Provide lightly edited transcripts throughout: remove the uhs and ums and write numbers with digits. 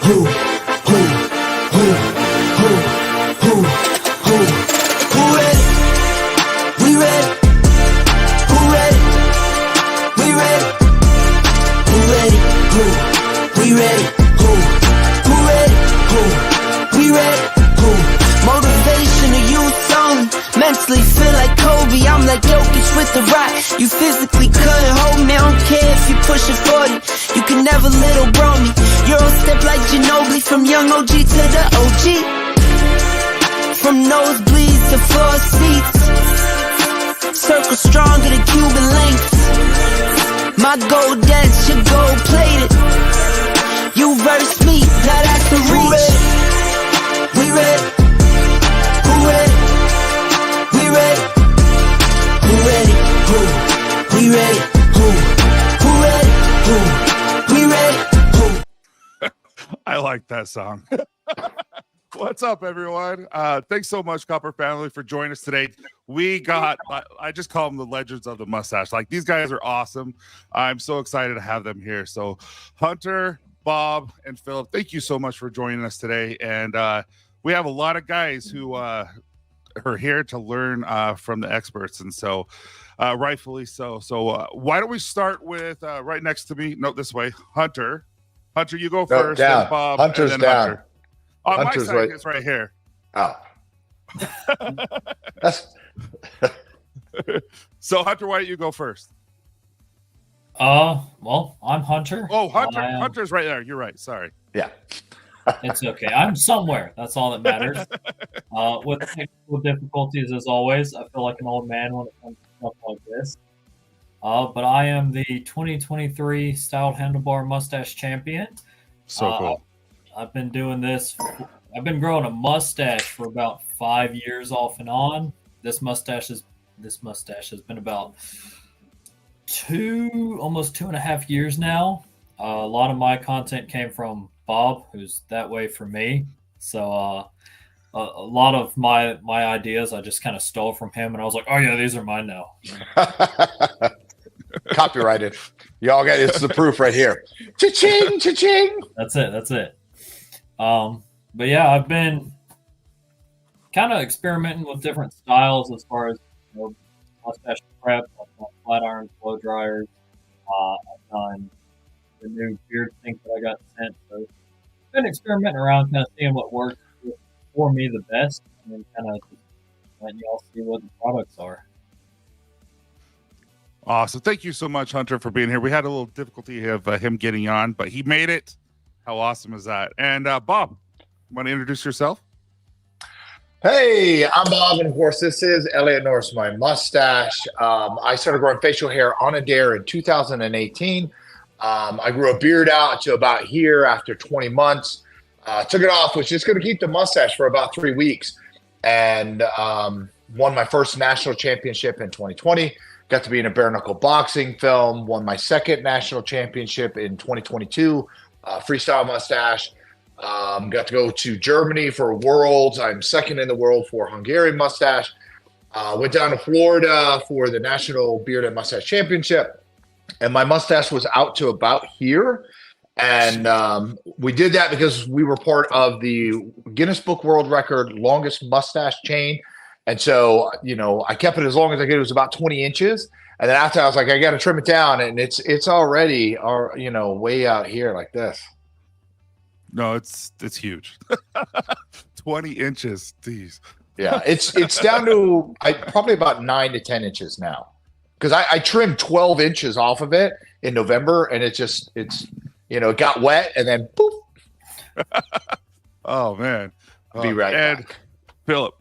who, who ready? We ready. Who ready? We ready. Who ready? Who? We ready. Who ready? Who? We ready. Who? Motivation to youth only. Mentally feel like Kobe. I'm like Jokic with the rock. You physically couldn't hold me. I don't care if you pushing 40. You can never little bro me. Euro step like Ginobili. From young OG to the OG. From nosebleeds to floor seats. Circle stronger than Cuban links. My gold dance, your gold plated. You verse me, now that's the reach. We ready. Who ready? We ready. Who ready? Who? We ready. Who? Who ready? Who? We ready. Who? I like that song. What's up, everyone? Thanks so much, Copper family, for joining us today. We got, I just call them the legends of the mustache. Like, these guys are awesome. I'm so excited to have them here. So Hunter, Bob, and Philip, thank you so much for joining us today. And we have a lot of guys who are here to learn from the experts. And so rightfully so. So why don't we start with right next to me? No, this way. Hunter. Hunter, you go first. Down. Then Bob. Hunter's and then down. Hunter. On my Hunter's side, right. it's right here. Oh. That's So Hunter, why don't you go first? Well, I'm Hunter. Oh, Hunter, Hunter's right there. You're right. Sorry. yeah. It's okay. I'm somewhere. That's all that matters. With technical difficulties, as always, I feel like an old man when it comes to stuff like this. But I am the 2023 Styled Handlebar Mustache Champion. So cool. I've been doing this. I've been growing a mustache for about 5 years off and on. This mustache has been about almost 2.5 years now. A lot of my content came from Bob, who's that way for me. So a lot of my ideas I just kind of stole from him, and I was like, oh yeah, these are mine now. Copyrighted. Y'all got it's the proof right here. Cha-ching, cha-ching. That's it. But yeah, I've been kind of experimenting with different styles as far as mustache prep. I've done flat irons, blow dryers. I've done the new beard thing that I got sent. So I've been experimenting around, kind of seeing what works for me the best, and then kind of letting y'all see what the products are. Awesome. Thank you so much, Hunter, for being here. We had a little difficulty of him getting on, but he made it. How awesome is that? And Bob, want to introduce yourself? Hey, I'm Bob, and of course, this is Elliot Norris, my mustache. I started growing facial hair on a dare in 2018. I grew a beard out to about here after 20 months. Took it off, was just going to keep the mustache for about 3 weeks, and won my first national championship in 2020. Got to be in a bare knuckle boxing film. Won my second national championship in 2022. Freestyle mustache. Got to go to Germany for Worlds. I'm second in the world for Hungarian mustache. Went down to Florida for the National Beard and Mustache Championship. And my mustache was out to about here. And we did that because we were part of the Guinness Book World Record longest mustache chain. And so, I kept it as long as I could. It was about 20 inches. And then after I was like, I got to trim it down. And it's already, way out here like this. No, it's huge. 20 inches. Geez. Yeah, it's down to probably about 9 to 10 inches now. Because I trimmed 12 inches off of it in November, and it got wet, and then poof. Oh, man. Be right back. Philip.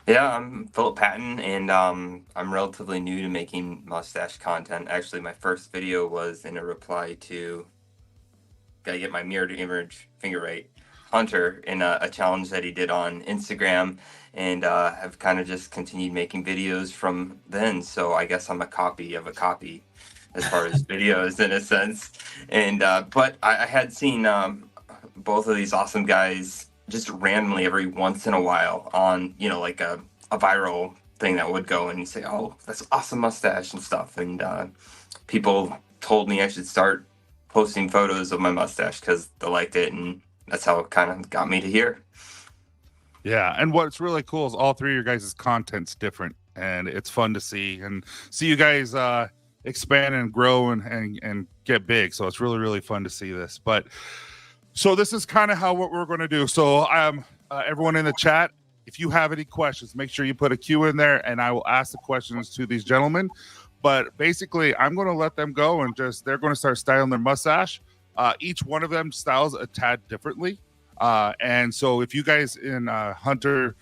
Yeah, I'm Philip Patton, and I'm relatively new to making mustache content. Actually, my first video was in a reply to gotta get my mirrored image finger right, Hunter, in a challenge that he did on Instagram, and have kind of just continued making videos from then. So I guess I'm a copy of a copy as far as videos in a sense. And but I had seen both of these awesome guys just randomly every once in a while on, like a viral thing that would go and you say, oh, that's awesome mustache and stuff. And people told me I should start posting photos of my mustache because they liked it, and that's how it kind of got me to here. Yeah, and what's really cool is all three of your guys' content's different, and it's fun to see you guys expand and grow and get big. So it's really, really fun to see this. But so this is kind of what we're going to do. So everyone in the chat, if you have any questions, make sure you put a Q in there, and I will ask the questions to these gentlemen. But basically, I'm going to let them go, and they're going to start styling their mustache. Each one of them styles a tad differently. And so if you guys in Hunter,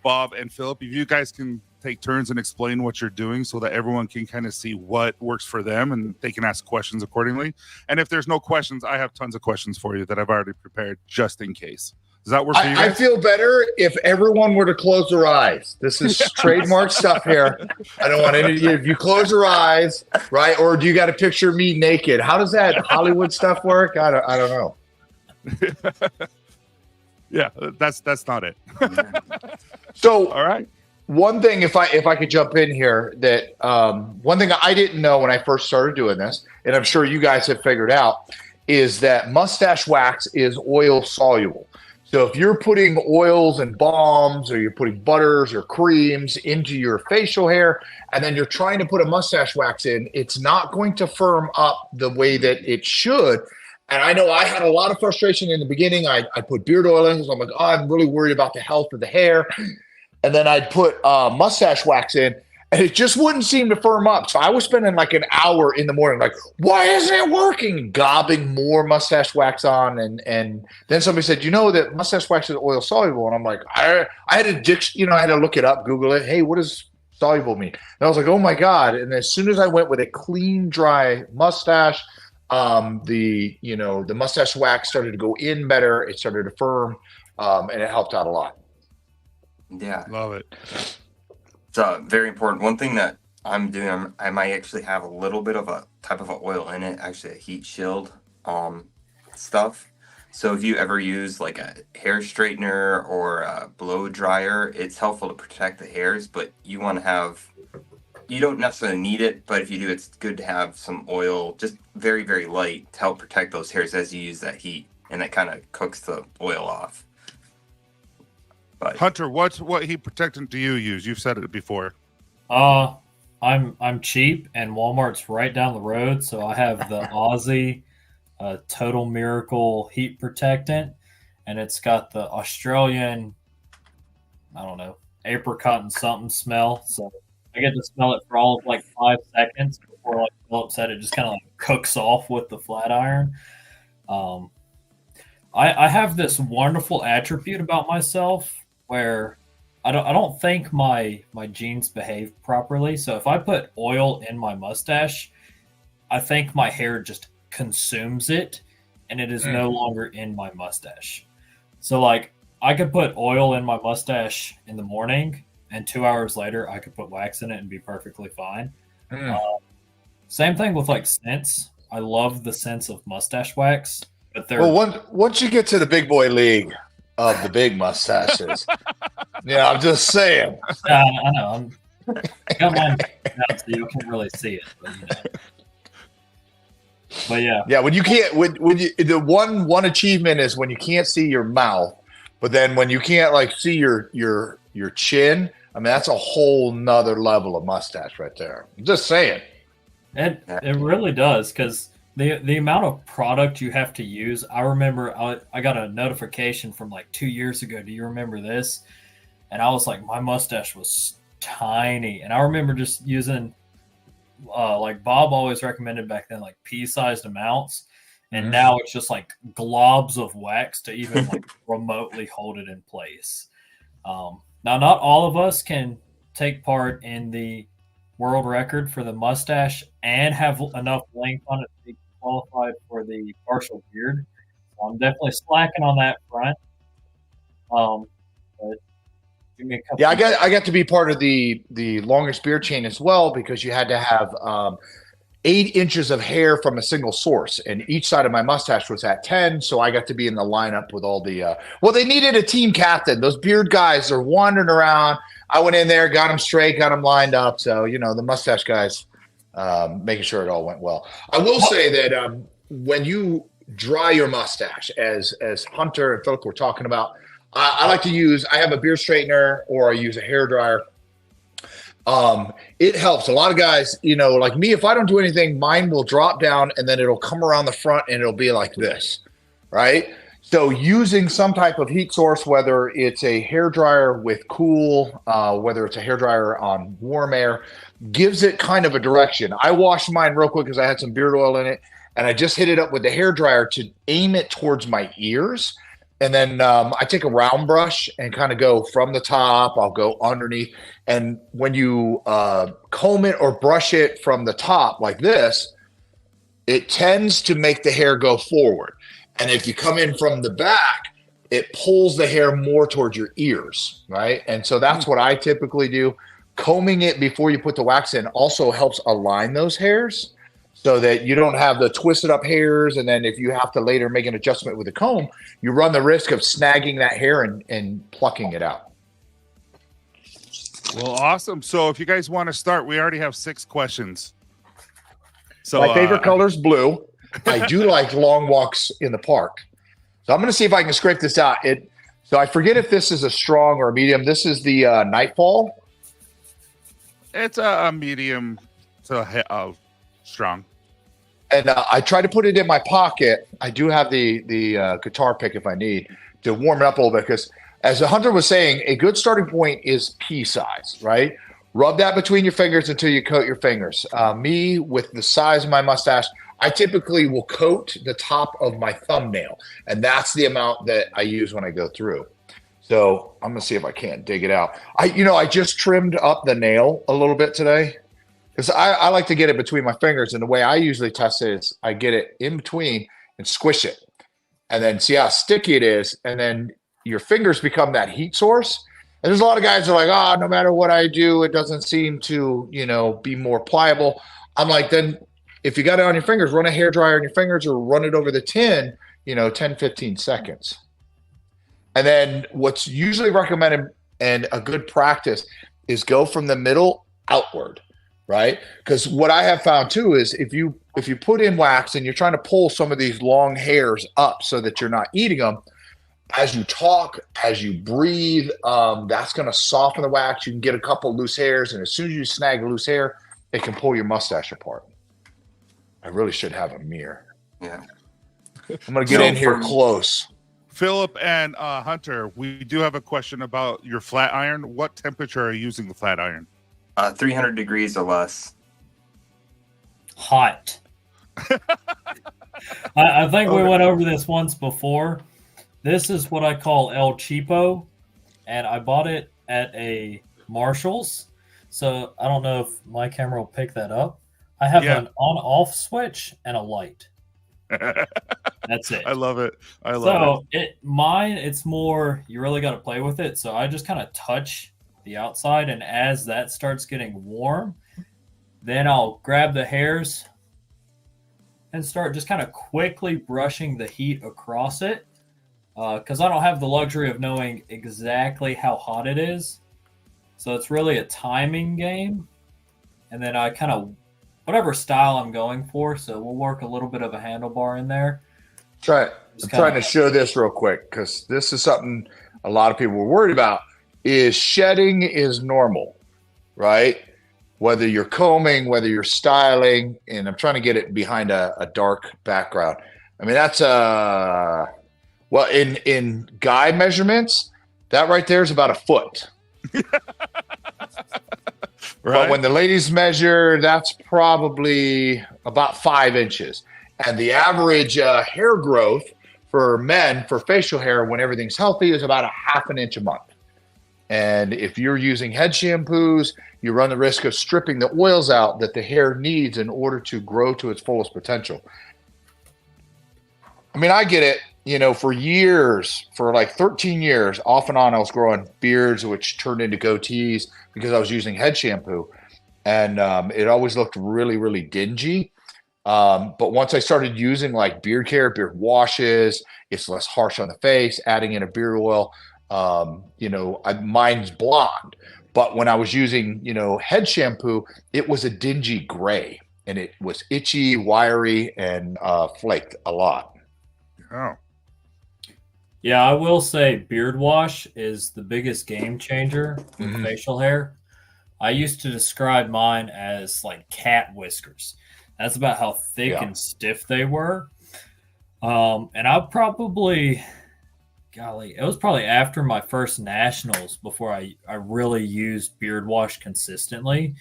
Bob, and Philip, if you guys can take turns and explain what you're doing so that everyone can kind of see what works for them and they can ask questions accordingly. And if there's no questions, I have tons of questions for you that I've already prepared just in case. Does that work for you guys? I feel better if everyone were to close their eyes. This is trademark stuff here. I don't want any of you. If you close your eyes, right? Or do you got to picture me naked? How does that Hollywood stuff work? I don't know. Yeah, that's not it. So, all right. One thing, if I could jump in here, that one thing I didn't know when I first started doing this, and I'm sure you guys have figured out, is that mustache wax is oil soluble. So if you're putting oils and balms, or you're putting butters or creams into your facial hair, and then you're trying to put a mustache wax in, it's not going to firm up the way that it should. And I know I had a lot of frustration in the beginning. I put beard oil in, so I'm like, oh, I'm really worried about the health of the hair. And then I'd put mustache wax in, and it just wouldn't seem to firm up. So I was spending like an hour in the morning, like, why isn't it working? Gobbing more mustache wax on. And then somebody said, you know that mustache wax is oil soluble. And I'm like, I had I had to look it up, Google it. Hey, what does soluble mean? And I was like, oh my God. And as soon as I went with a clean, dry mustache, the mustache wax started to go in better. It started to firm, and it helped out a lot. Yeah. Love it. It's very important. One thing that I'm doing, I might actually have a little bit of a type of an oil in it, actually a heat shield stuff. So if you ever use like a hair straightener or a blow dryer, it's helpful to protect the hairs, but you don't necessarily need it, but if you do, it's good to have some oil, just very, very light, to help protect those hairs as you use that heat, and that kind of cooks the oil off. But Hunter, what heat protectant do you use? You've said it before. I'm cheap, and Walmart's right down the road, so I have the Aussie Total Miracle heat protectant, and it's got the Australian, I don't know, apricot and something smell. So I get to smell it for all of like 5 seconds before, like Philip said, it just kind of like cooks off with the flat iron. I have this wonderful attribute about myself where I don't think my genes behave properly. So if I put oil in my mustache, I think my hair just consumes it, and it is no longer in my mustache. So like I could put oil in my mustache in the morning, and 2 hours later I could put wax in it and be perfectly fine. Same thing with like scents. I love the scents of mustache wax, but once you get to the big boy league of the big mustaches, yeah, I'm just saying. I know. I got mine out so you can't really see it, but yeah. Yeah, when you can't, when you, the one achievement is when you can't see your mouth, but then when you can't like see your chin, I mean that's a whole nother level of mustache right there. I'm just saying. It really does, because the amount of product you have to use. I remember I got a notification from like 2 years ago. Do you remember this? And I was like, my mustache was tiny, and I remember just using like Bob always recommended back then, like pea-sized amounts, and now it's just like globs of wax to even like remotely hold it in place. Now, not all of us can take part in the world record for the mustache and have enough length on it to be qualified for the partial beard. So I'm definitely slacking on that front. But give me a couple. Yeah, I got to be part of the longest beard chain as well, because you had to have 8 inches of hair from a single source, and each side of my mustache was at 10. So I got to be in the lineup with all the they needed a team captain. Those beard guys are wandering around. I went in there, got them straight, got them lined up. So the mustache guys, making sure it all went well. I will say that when you dry your mustache, as Hunter and Philip were talking about, I like to use. I have a beard straightener or I use a hair dryer. It helps a lot of guys, like me, if I don't do anything, mine will drop down and then it'll come around the front and it'll be like this, right? So using some type of heat source, whether it's a hair dryer with cool, whether it's a hair dryer on warm air, gives it kind of a direction. I washed mine real quick because I had some beard oil in it, and I just hit it up with the hair dryer to aim it towards my ears. And then I take a round brush and kind of go from the top. I'll go underneath. And when you comb it or brush it from the top like this, it tends to make the hair go forward. And if you come in from the back, it pulls the hair more towards your ears, right? And so that's what I typically do. Combing it before you put the wax in also helps align those hairs so that you don't have the twisted up hairs. And then if you have to later make an adjustment with a comb, you run the risk of snagging that hair and plucking it out. Well, awesome. So if you guys want to start, we already have 6 questions. So my favorite color is blue. I do like long walks in the park. So I'm going to see if I can scrape this out. So I forget if this is a strong or a medium. This is the Nightfall. It's a medium to strong. And I try to put it in my pocket. I do have the guitar pick if I need to warm it up a little bit, because as the Hunter was saying, a good starting point is pea size, right? Rub that between your fingers until you coat your fingers. Me, with the size of my mustache, I typically will coat the top of my thumbnail, and that's the amount that I use when I go through. So I'm gonna see if I can't dig it out. I just trimmed up the nail a little bit today because I like to get it between my fingers, and the way I usually test it is I get it in between and squish it, and then see how sticky it is, and then your fingers become that heat source. And there's a lot of guys that are like, no matter what I do, it doesn't seem to, be more pliable. I'm like, then if you got it on your fingers, run a hair dryer on your fingers or run it over the tin, 10, 15 seconds. And then what's usually recommended and a good practice is go from the middle outward, right? Because what I have found too is if you put in wax and you're trying to pull some of these long hairs up so that you're not eating them, as you talk, as you breathe, that's going to soften the wax. You can get a couple loose hairs, and as soon as you snag a loose hair, it can pull your mustache apart. I really should have a mirror. Yeah. I'm going to get in here close. Philip and Hunter, we do have a question about your flat iron. What temperature are you using the flat iron? 300 degrees or less. Hot. I think we went over this once before. This is what I call El Cheapo, and I bought it at a Marshall's. So I don't know if my camera will pick that up. I have an on-off switch and a light. That's it. I love it. It's more, you really got to play with it. So I just kind of touch the outside, and as that starts getting warm, then I'll grab the hairs and start just kind of quickly brushing the heat across it. Because I don't have the luxury of knowing exactly how hot it is. So it's really a timing game. And then I kind of, whatever style I'm going for, so we'll work a little bit of a handlebar in there. I'm trying to show this real quick, because this is something a lot of people were worried about, is shedding is normal, right? Whether you're combing, whether you're styling, and I'm trying to get it behind a dark background. I mean, that's well, in guy measurements, that right there is about a foot. Right. But when the ladies measure, that's probably about 5 inches. And the average hair growth for men, for facial hair, when everything's healthy, is about a half an inch a month. And if you're using head shampoos, you run the risk of stripping the oils out that the hair needs in order to grow to its fullest potential. I mean, I get it. For years, for like 13 years, off and on, I was growing beards, which turned into goatees because I was using head shampoo. And it always looked really, really dingy. But once I started using like beard care, beard washes, it's less harsh on the face, adding in a beard oil, mine's blonde. But when I was using, head shampoo, it was a dingy gray. and it was itchy, wiry, and flaked a lot. Oh, Yeah, I will say beard wash is the biggest game changer with Mhm. facial hair. I used to describe mine as like cat whiskers. That's about how thick Yeah. and stiff they were. And I probably, golly, it was probably after my first nationals before I really used beard wash consistently.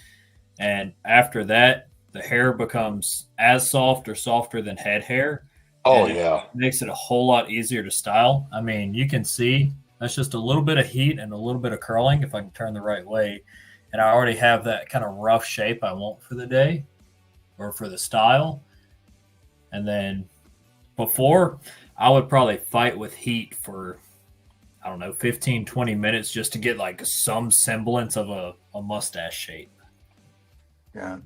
And after that, the hair becomes as soft or softer than head hair. Oh And it yeah. makes it a whole lot easier to style. I mean, you can see that's just a little bit of heat and a little bit of curling if I can turn the right way. And I already have that kind of rough shape I want for the day or for the style. And then before, I would probably fight with heat for, I don't know, 15, 20 minutes just to get like some semblance of a mustache shape. Yeah.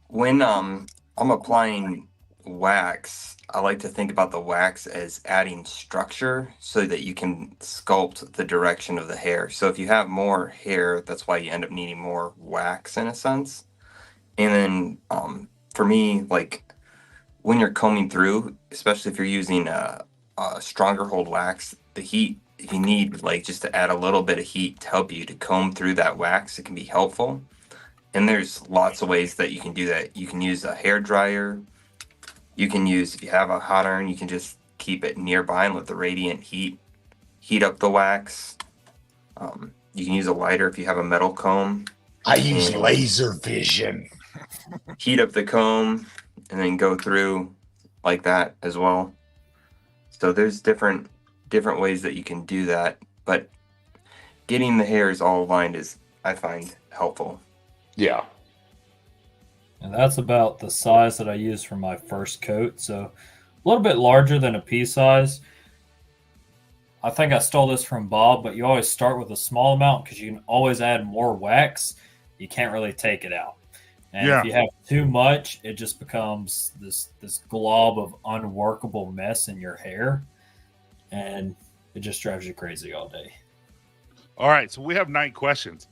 When I'm applying wax, I like to think about the wax as adding structure so that you can sculpt the direction of the hair. So if you have more hair, that's why you end up needing more wax in a sense. And then for me, like when you're combing through, especially if you're using a stronger hold wax, the heat, if you need like just to add a little bit of heat to help you to comb through that wax, it can be helpful. And there's lots of ways that you can do that. You can use a hair dryer. You can use, if you have a hot iron, you can just keep it nearby and let the radiant heat up the wax. You can use a lighter if you have a metal comb. I use And laser vision. heat up the comb and then go through like that as well. So there's different ways that you can do that, but getting the hairs all aligned is, I find, helpful. Yeah. And that's about the size that I use for my first coat. So a little bit larger than a pea size. I think I stole this from Bob, but you always start with a small amount because you can always add more wax. You can't really take it out. And Yeah. if you have too much, it just becomes this glob of unworkable mess in your hair. And it just drives you crazy all day. all right. So we have 9 questions.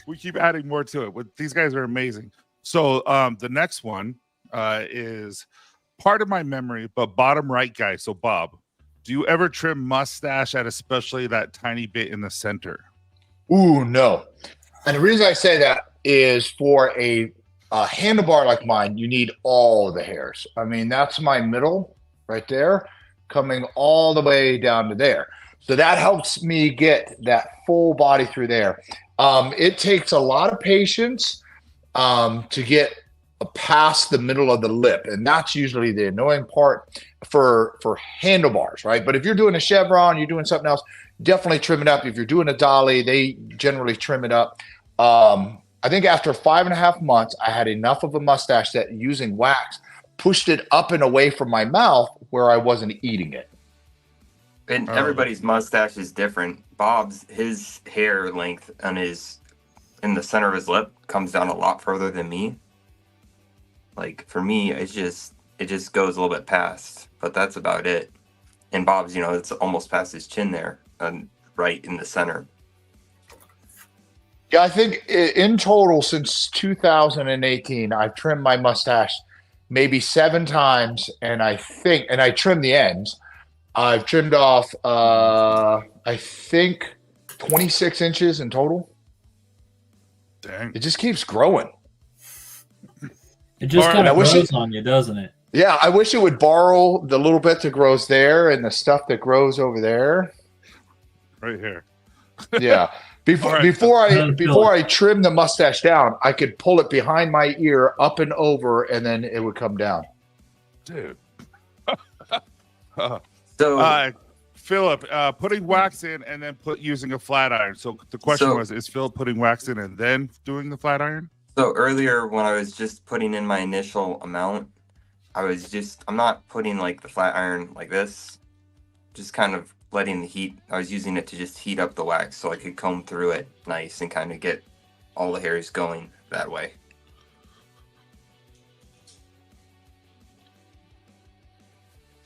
We keep adding more to it. But these guys are amazing. So the next one is part of my memory, but bottom right guy. So Bob, do you ever trim mustache at especially that tiny bit in the center? Ooh, no. And the reason I say that is for a handlebar like mine, you need all the hairs. I mean, that's my middle right there, coming all the way down to there. So that helps me get that full body through there. It takes a lot of patience to get past the middle of the lip, and that's usually the annoying part for handlebars, right? But if you're doing a chevron, you're doing something else, definitely trim it up. If you're doing a dolly, they generally trim it up. I think after 5.5 months, I had enough of a mustache that using wax pushed it up and away from my mouth where I wasn't eating it. And everybody's mustache is different. Bob's, his hair length on in the center of his lip comes down a lot further than me. Like for me, it just goes a little bit past, but that's about it. And Bob's, it's almost past his chin there, and right in the center. Yeah, I think in total since 2018, I've trimmed my mustache maybe 7 times, and I trimmed the ends. I've trimmed off, I think, 26 inches in total. Dang. It just keeps growing. It just All right, kind I of wish grows on you, doesn't it? Yeah, I wish it would borrow the little bit that grows there and the stuff that grows over there. Right here. Yeah. All right. Before I trim the mustache down, I could pull it behind my ear up and over, and then it would come down. Dude. So Philip, putting wax in and then using a flat iron. So the question was, is Philip putting wax in and then doing the flat iron? So earlier when I was just putting in my initial amount, I'm not putting like the flat iron like this, just kind of letting the heat, I was using it to just heat up the wax so I could comb through it nice and kind of get all the hairs going that way.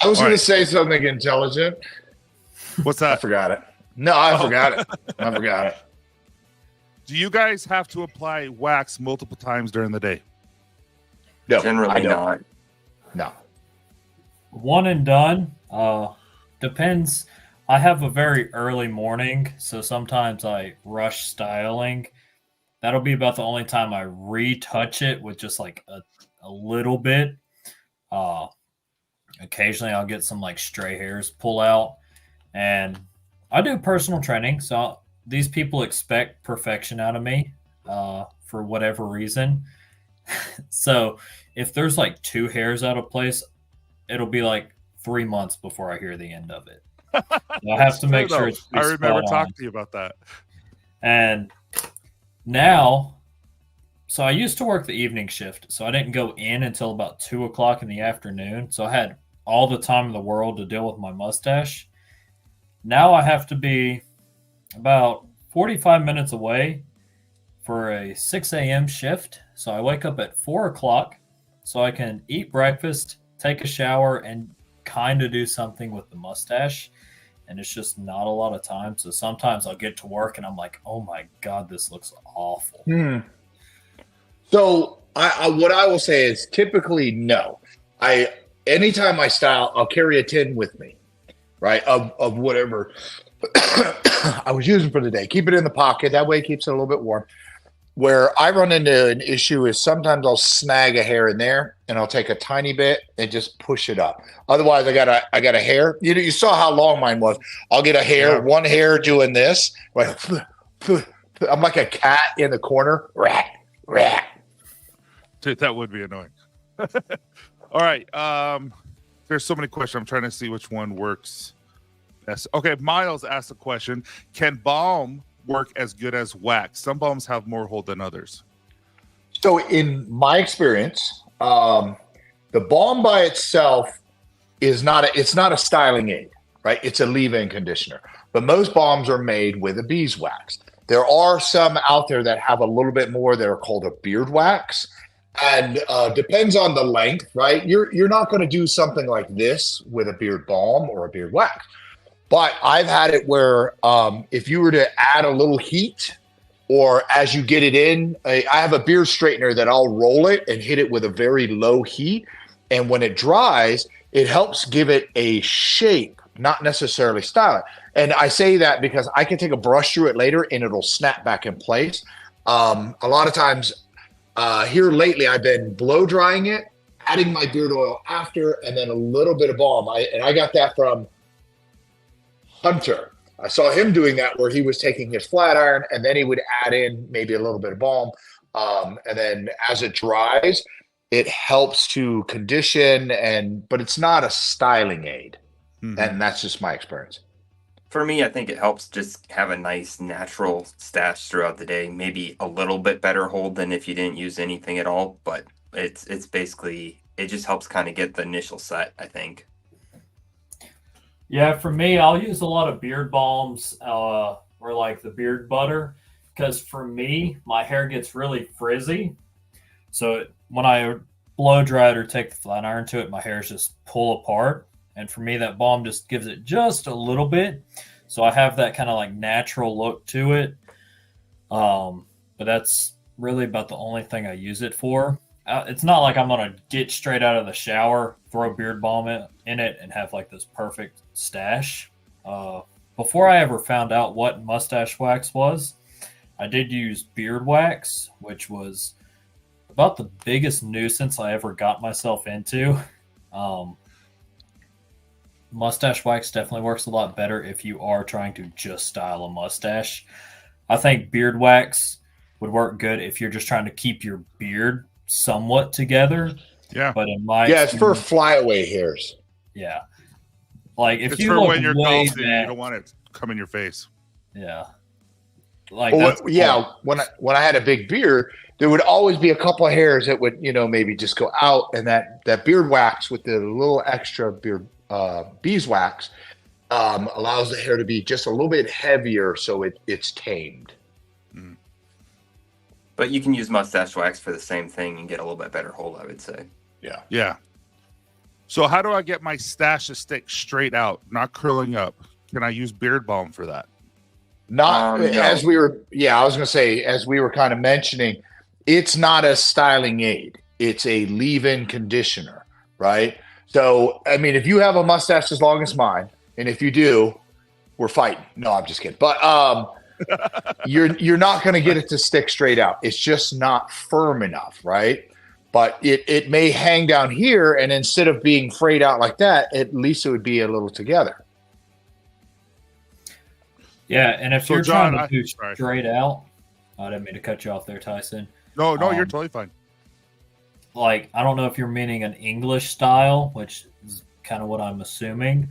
I was All going right. to say something intelligent. What's I that? forgot it. No, I forgot it. I forgot it. Do you guys have to apply wax multiple times during the day? No, Generally I don't. not. No. One and done. Depends. I have a very early morning, so sometimes I rush styling. That'll be about the only time I retouch it with just like a little bit. Uh, Occasionally I'll get some like stray hairs pull out, and I do personal training, so these people expect perfection out of me for whatever reason. So if there's like two hairs out of place, it'll be like 3 months before I hear the end of it. So I have to make sure it's I pretty remember spot on. talking to you about that. And now, so I used to work the evening shift, so I didn't go in until about 2 o'clock in the afternoon. So I had all the time in the world to deal with my mustache. Now I have to be about 45 minutes away for a 6 a.m. shift. So I wake up at 4 o'clock so I can eat breakfast, take a shower, and kind of do something with the mustache. And it's just not a lot of time. So sometimes I'll get to work and I'm like, oh my God, this looks awful. So what I will say is typically no. Anytime I style, I'll carry a tin with me, right? Of whatever I was using for the day. Keep it in the pocket. That way it keeps it a little bit warm. Where I run into an issue is sometimes I'll snag a hair in there and I'll take a tiny bit and just push it up. Otherwise, I got a hair. You saw how long mine was. I'll get a hair, one hair doing this. Like, I'm like a cat in the corner. Rat, rat. Dude, that would be annoying. All right. There's so many questions. I'm trying to see which one works best. Okay, Miles asked a question. Can balm work as good as wax? Some balms have more hold than others. So in my experience, the balm by itself is it's not a styling aid, right? It's a leave-in conditioner. But most balms are made with a beeswax. There are some out there that have a little bit more that are called a beard wax. And depends on the length, right? You're not going to do something like this with a beard balm or a beard wax. But I've had it where if you were to add a little heat or as you get it in, I have a beard straightener that I'll roll it and hit it with a very low heat. And when it dries, it helps give it a shape, not necessarily style it. And I say that because I can take a brush through it later and it'll snap back in place. A lot of times here lately, I've been blow drying it, adding my beard oil after, and then a little bit of balm. I got that from Hunter. I saw him doing that where he was taking his flat iron and then he would add in maybe a little bit of balm. And then as it dries, it helps to condition but it's not a styling aid. Mm-hmm. And that's just my experience. For me, I think it helps just have a nice natural stash throughout the day. Maybe a little bit better hold than if you didn't use anything at all, but it's basically, it just helps kind of get the initial set, I think. Yeah, for me, I'll use a lot of beard balms or like the beard butter because for me, my hair gets really frizzy. So when I blow dry it or take the flat iron to it, my hairs just pull apart. And for me, that balm just gives it just a little bit. So I have that kind of like natural look to it. But that's really about the only thing I use it for. It's not like I'm going to get straight out of the shower, throw beard balm in it, and have like this perfect stash. Before I ever found out what mustache wax was, I did use beard wax, which was about the biggest nuisance I ever got myself into. Mustache wax definitely works a lot better if you are trying to just style a mustache. I think beard wax would work good if you're just trying to keep your beard somewhat together. Yeah. But in my it's for flyaway hairs. Yeah. Like if it's you for look when you're way golfing, back, you don't want it to come in your face. Yeah. Like when I had a big beard, there would always be a couple of hairs that would, maybe just go out, and that beard wax with the little extra beard beeswax allows the hair to be just a little bit heavier, so it's tamed. But you can use mustache wax for the same thing and get a little bit better hold, I would say. Yeah. So how do I get my stash to stick straight out, not curling up? Can I use beard balm for that? Not No. I was going to say, as we were kind of mentioning, it's not a styling aid. It's a leave-in conditioner, right? So, I mean, if you have a mustache as long as mine, and if you do, we're fighting. No, I'm just kidding. But you're not going to get it to stick straight out. It's just not firm enough, right? But it may hang down here, and instead of being frayed out like that, at least it would be a little together. Yeah, and if So, you're John, trying to do sorry. straight out, I didn't mean to cut you off there, Tyson. No, you're totally fine. Like, I don't know if you're meaning an English style, which is kind of what I'm assuming.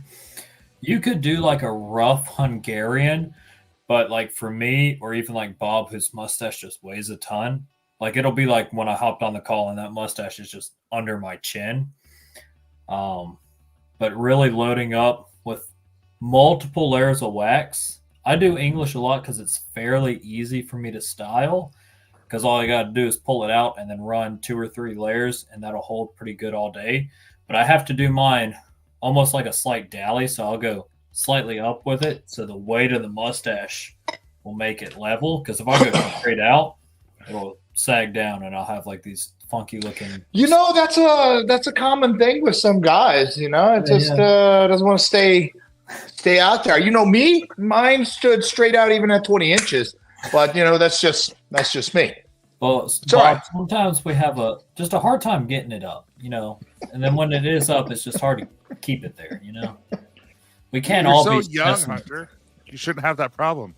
You could do like a rough Hungarian, but like for me, or even like Bob, whose mustache just weighs a ton, like it'll be like when I hopped on the call and that mustache is just under my chin. But really loading up with multiple layers of wax. I do English a lot because it's fairly easy for me to style, because all I got to do is pull it out and then run 2 or 3 layers, and that'll hold pretty good all day. But I have to do mine almost like a slight dally, so I'll go slightly up with it, so the weight of the mustache will make it level. Because if I go straight out, it'll sag down, and I'll have like these funky looking. You know, that's a common thing with some guys. You know, it just doesn't want to stay out there. You know, mine stood straight out even at 20 inches. But you know, that's just me. Well, Bob, sometimes we have just a hard time getting it up, you know, and then when it is up, it's just hard to keep it there, you know. We can't You're all so be young, Hunter. You shouldn't have that problem.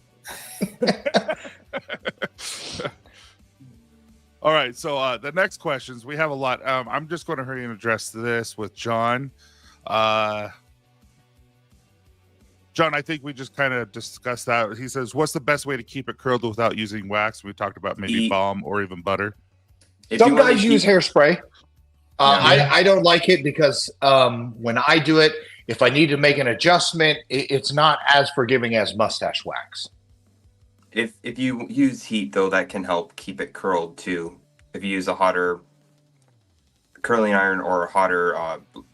All right, so the next questions, we have a lot. I'm just going to hurry and address this with John. John, I think we just kind of discussed that. He says, what's the best way to keep it curled without using wax? We talked about maybe balm or even butter. Some guys use hairspray. I don't like it because when I do it, if I need to make an adjustment, it's not as forgiving as mustache wax. If you use heat, though, that can help keep it curled, too. If you use a hotter curling iron or a hotter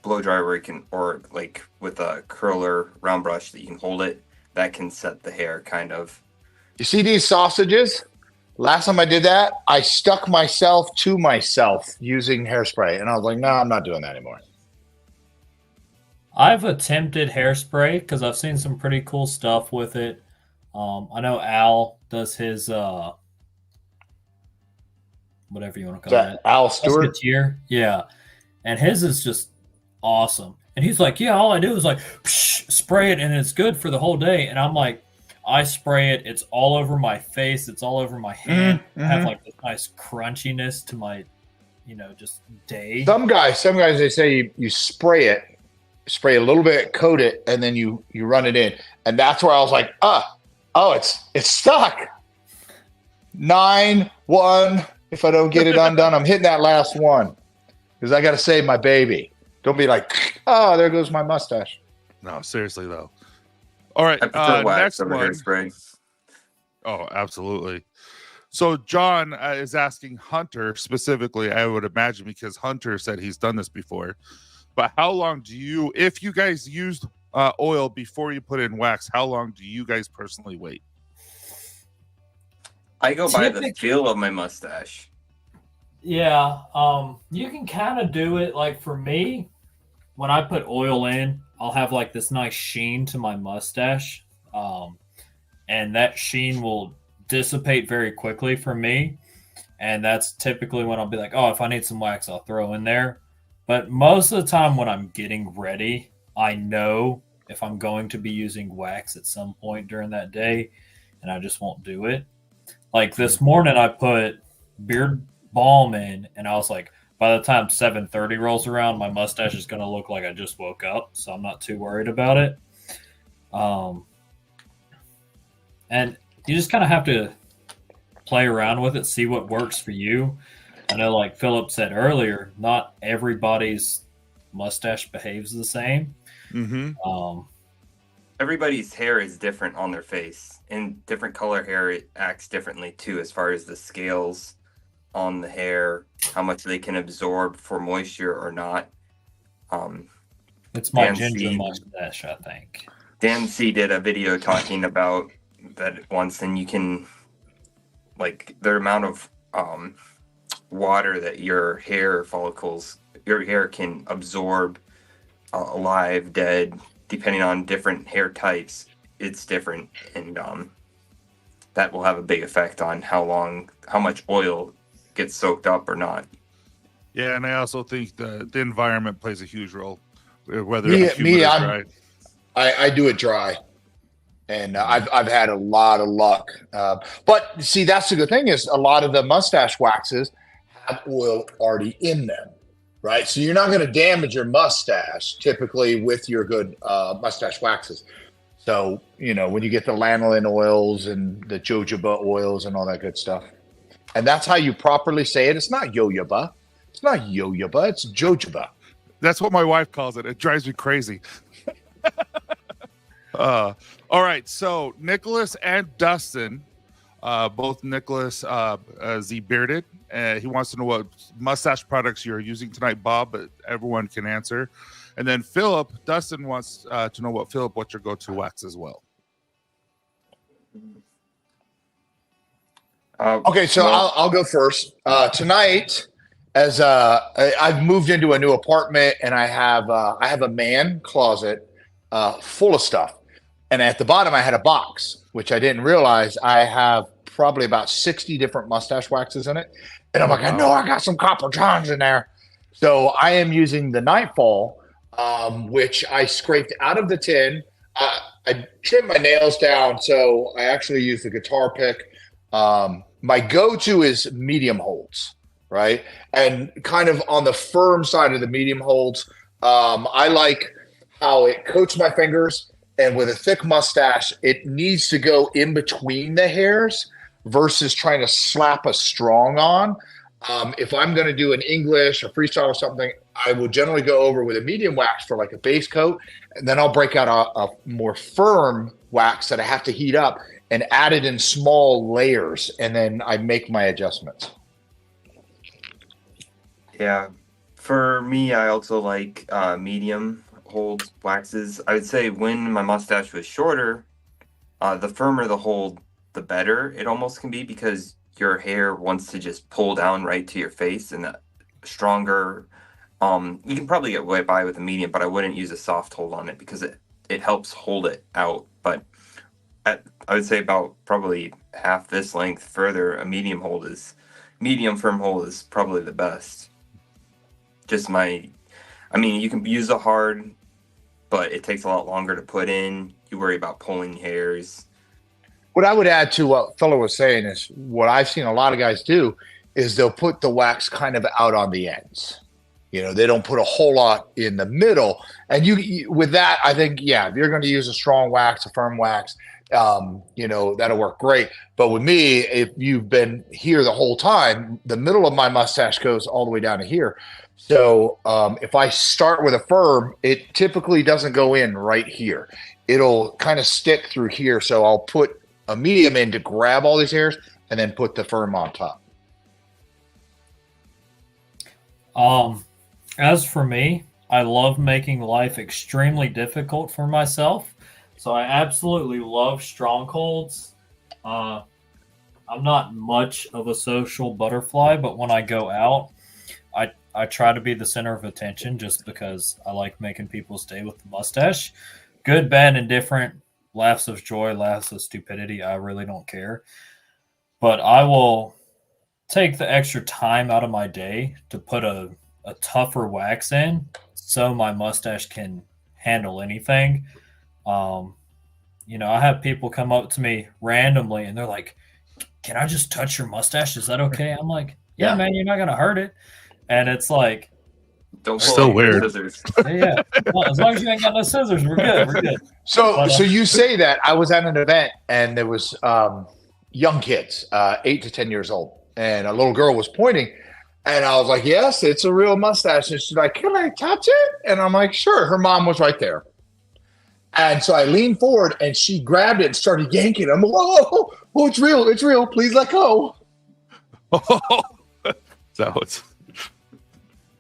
blow dryer where you can, or like with a curler round brush that you can hold it, that can set the hair kind of. You see these sausages? Last time I did that, I stuck myself to myself using hairspray, and I was like, no, I'm not doing that anymore. I've attempted hairspray because I've seen some pretty cool stuff with it. I know Al does his whatever you want to call it. Al Stewart? Yeah. And his is just awesome. And he's like, yeah, all I do is like spray it and it's good for the whole day. And I'm like, I spray it. It's all over my face. It's all over my hand. I have like this nice crunchiness to my, just day. Some guys, they say you spray it, spray a little bit, coat it, and then you run it in. And that's where I was like, it's stuck. 9-1. If I don't get it undone, I'm hitting that last one because I got to save my baby. Don't be like, oh, there goes my mustache. No, seriously though. All right, I prefer wax next over one. hairspray. Oh, absolutely. So John is asking Hunter specifically, I would imagine, because Hunter said he's done this before. But how long do you, if you guys used oil before you put in wax, how long do you guys personally wait? I go by the feel of my mustache. Yeah, you can kind of do it. Like for me, when I put oil in, I'll have like this nice sheen to my mustache, and that sheen will dissipate very quickly for me. And that's typically when I'll be like, oh, if I need some wax, I'll throw in there. But most of the time when I'm getting ready, I know if I'm going to be using wax at some point during that day, and I just won't do it. Like this morning, I put beard balm in, and I was like, by the time 7:30 rolls around, my mustache is going to look like I just woke up, so I'm not too worried about it. And you just kind of have to play around with it, see what works for you. I know, like Philip said earlier, not everybody's mustache behaves the same. Mm-hmm. Everybody's hair is different on their face, and different color hair, it acts differently too, as far as the scales on the hair, how much they can absorb for moisture or not. It's my ginger mustache, I think. Dan C did a video talking about that once, and you can, like, the amount of water that your hair follicles, your hair can absorb, alive, dead, depending on different hair types. It's different, and that will have a big effect on how much oil gets soaked up or not. Yeah, and I also think the environment plays a huge role, whether it's humid or dry. I do it dry, and I've had a lot of luck. But see, that's the good thing is a lot of the mustache waxes have oil already in them, right? So you're not going to damage your mustache typically with your good mustache waxes. So, when you get the lanolin oils and the jojoba oils and all that good stuff. And that's how you properly say it. It's not yoyoba. It's not yoyoba. It's jojoba. That's what my wife calls it. It drives me crazy. All right. So Nicholas and Dustin, both Nicholas, Z bearded. He wants to know what mustache products you're using tonight, Bob, but everyone can answer. And then Philip, Dustin wants to know what's your go-to wax as well. Okay, so I'll go first. Tonight, as I've moved into a new apartment, and I have a man closet full of stuff, and at the bottom I had a box, which I didn't realize I have probably about 60 different mustache waxes in it, and I'm like, I know I got some copper johns in there, so I am using the Nightfall. Which I scraped out of the tin. I trimmed my nails down, so I actually used the guitar pick. My go-to is medium holds, right? And kind of on the firm side of the medium holds, I like how it coats my fingers. And with a thick mustache, it needs to go in between the hairs versus trying to slap a strong on. If I'm going to do an English or freestyle or something, I will generally go over with a medium wax for like a base coat, and then I'll break out a more firm wax that I have to heat up and add it in small layers, and then I make my adjustments. Yeah, for me, I also like medium hold waxes. I would say when my mustache was shorter, the firmer the hold, the better it almost can be, because your hair wants to just pull down right to your face, and that stronger, you can probably get way by with a medium, but I wouldn't use a soft hold on it because it helps hold it out. But I would say about probably half this length further, a medium firm hold is probably the best. You can use a hard, but it takes a lot longer to put in. You worry about pulling hairs. What I would add to what Philip was saying is what I've seen a lot of guys do is they'll put the wax kind of out on the ends. They don't put a whole lot in the middle. And you with that, I think, yeah, if you're going to use a strong wax, a firm wax, that'll work great. But with me, if you've been here the whole time, the middle of my mustache goes all the way down to here. So if I start with a firm, it typically doesn't go in right here. It'll kind of stick through here. So I'll put a medium in to grab all these hairs and then put the firm on top. As for me, I love making life extremely difficult for myself. So I absolutely love strongholds. I'm not much of a social butterfly, but when I go out, I try to be the center of attention just because I like making people stay with the mustache. Good, bad, and different. Laughs of joy, laughs of stupidity. I really don't care. But I will take the extra time out of my day to put a tougher wax in so my mustache can handle anything. I have people come up to me randomly and they're like, can I just touch your mustache? Is that okay? I'm like, yeah, man, you're not going to hurt it. And it's like, don't still weird. Scissors. Yeah. Well, as long as you ain't got no scissors, we're good. We're good. So you say that. I was at an event and there was young kids, 8 to 10 years old, and a little girl was pointing, and I was like, yes, it's a real mustache. And she's like, can I touch it? And I'm like, sure. Her mom was right there. And so I leaned forward and she grabbed it and started yanking. I'm like, oh, it's real. It's real. Please let go.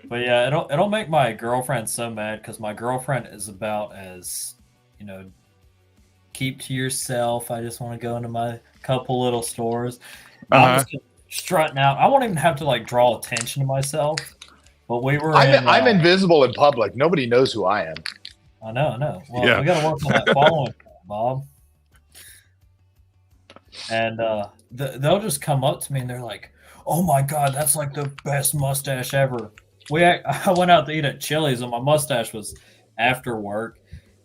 But yeah, it'll make my girlfriend so mad because my girlfriend is about as, keep to yourself. I just want to go into my couple little stores. I'm just gonna strutting out. I won't even have to like draw attention to myself. But we were I'm invisible in public. Nobody knows who I am. I know. Well, Yeah. we got to work on that following, Bob. And they'll just come up to me and they're like, "Oh my God, that's like the best mustache ever." I went out to eat at Chili's and my mustache was after work,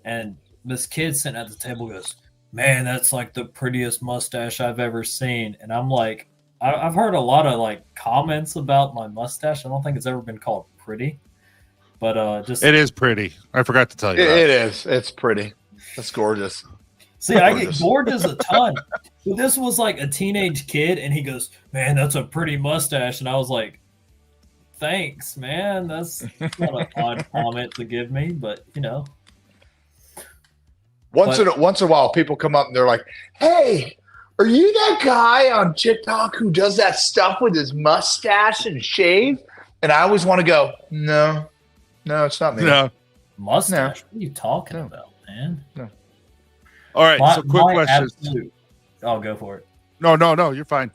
and this kid sitting at the table goes, "Man, that's like the prettiest mustache I've ever seen." And I'm like, I've heard a lot of like comments about my mustache. I don't think it's ever been called pretty, but just It is pretty. I forgot to tell you that. It is. It's pretty. It's gorgeous. see, I get gorgeous a ton. But this was like a teenage kid, and he goes, "Man, that's a pretty mustache," and I was like, "Thanks, man. That's not an odd comment to give me, but you know." Once in a while, people come up and they're like, "Hey, are you that guy on TikTok who does that stuff with his mustache and shave?" And I always want to go, No, it's not me. No. Mustache? What are you talking about, man? All right. So quick questions. I'll go for it. No. You're fine.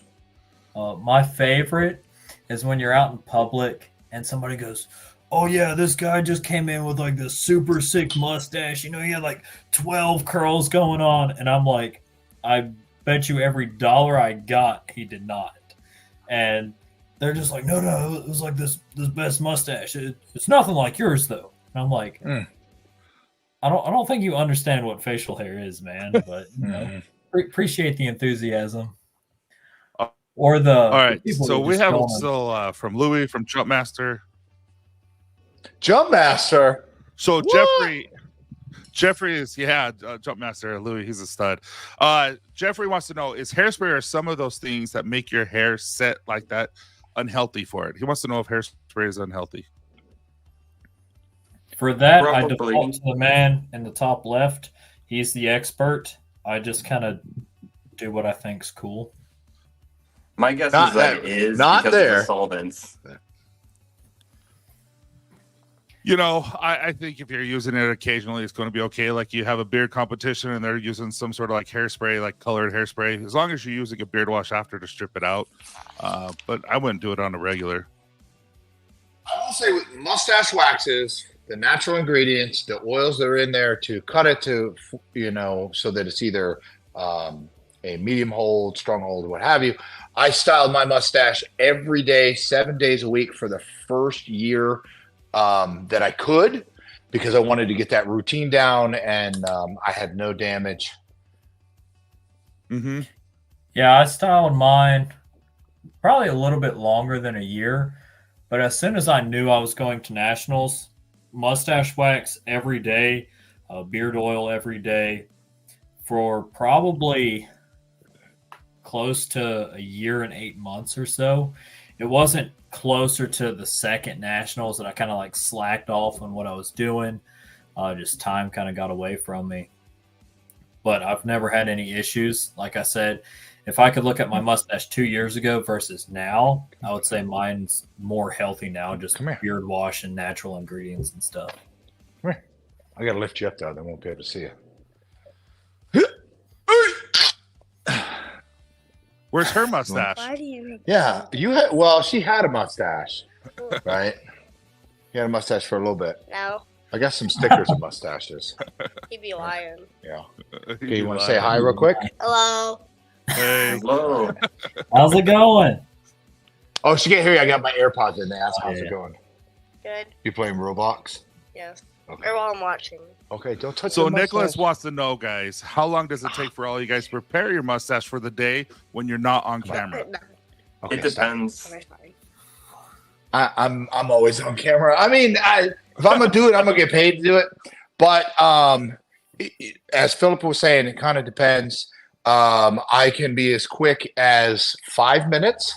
My favorite is when you're out in public and somebody goes, "Oh yeah, this guy just came in with like this super sick mustache. You know, he had like 12 curls going on." And I'm like, I bet you every dollar I got, he did not. And they're just like, no, it was like this best mustache. It's nothing like yours though. And I'm like, I don't think you understand what facial hair is, man. But you know, appreciate the enthusiasm. Or the All right. people So who we just have go on- still from Louis from Jumpmaster. Jumpmaster. So What? Jeffrey is Jumpmaster Louis. He's a stud. Jeffrey wants to know: is hairspray or some of those things that make your hair set like that unhealthy for it? He wants to know if hairspray is unhealthy. For that, I Probably. default to the man in the top left. He's the expert. I just kind of do what I think's cool. My guess Not is that that- it is not because of there. the solvents. You know, I think if you're using it occasionally, it's going to be okay. Like you have a beard competition and they're using some sort of like hairspray, like colored hairspray, as long as you're using a beard wash after to strip it out. But I wouldn't do it on a regular. I will say with mustache waxes, the natural ingredients, the oils that are in there to cut it to, so that it's either a medium hold, strong hold, what have you. I styled my mustache every day, 7 days a week for the first year that I could, because I wanted to get that routine down, and I had no damage. Mm-hmm. Yeah, I styled mine probably a little bit longer than a year. But as soon as I knew I was going to nationals, mustache wax every day, beard oil every day for probably close to a year and 8 months or so. It wasn't closer to the second nationals that I kind of like slacked off on what I was doing. Just time kind of got away from me. But I've never had any issues. Like I said, if I could look at my mustache 2 years ago versus now, I would say mine's more healthy now, just beard wash and natural ingredients and stuff. Come here. I got to lift you up, though. They won't be able to see you. Where's her mustache? Why do you make Yeah, she had a mustache, right? You had a mustache for a little bit. No, I got some stickers of mustaches. he'd be lying. Yeah. Okay, you want to say hi real quick? Hello. Hey. Whoa. How's it going? Oh, she can't hear you. I got my AirPods in. They ask how's Yeah. it going. Good. You playing Roblox? Yes. Okay. Or while I'm watching. Okay, don't touch So the Nicholas mustache. wants to know, guys, how long does it take for all you guys to prepare your mustache for the day when you're not on camera? No, Okay, It stop. depends. that's fine. I'm always on camera. I mean, if I'm gonna do it, I'm gonna get paid to do it. But as Philip was saying, it kind of depends. I can be as quick as 5 minutes,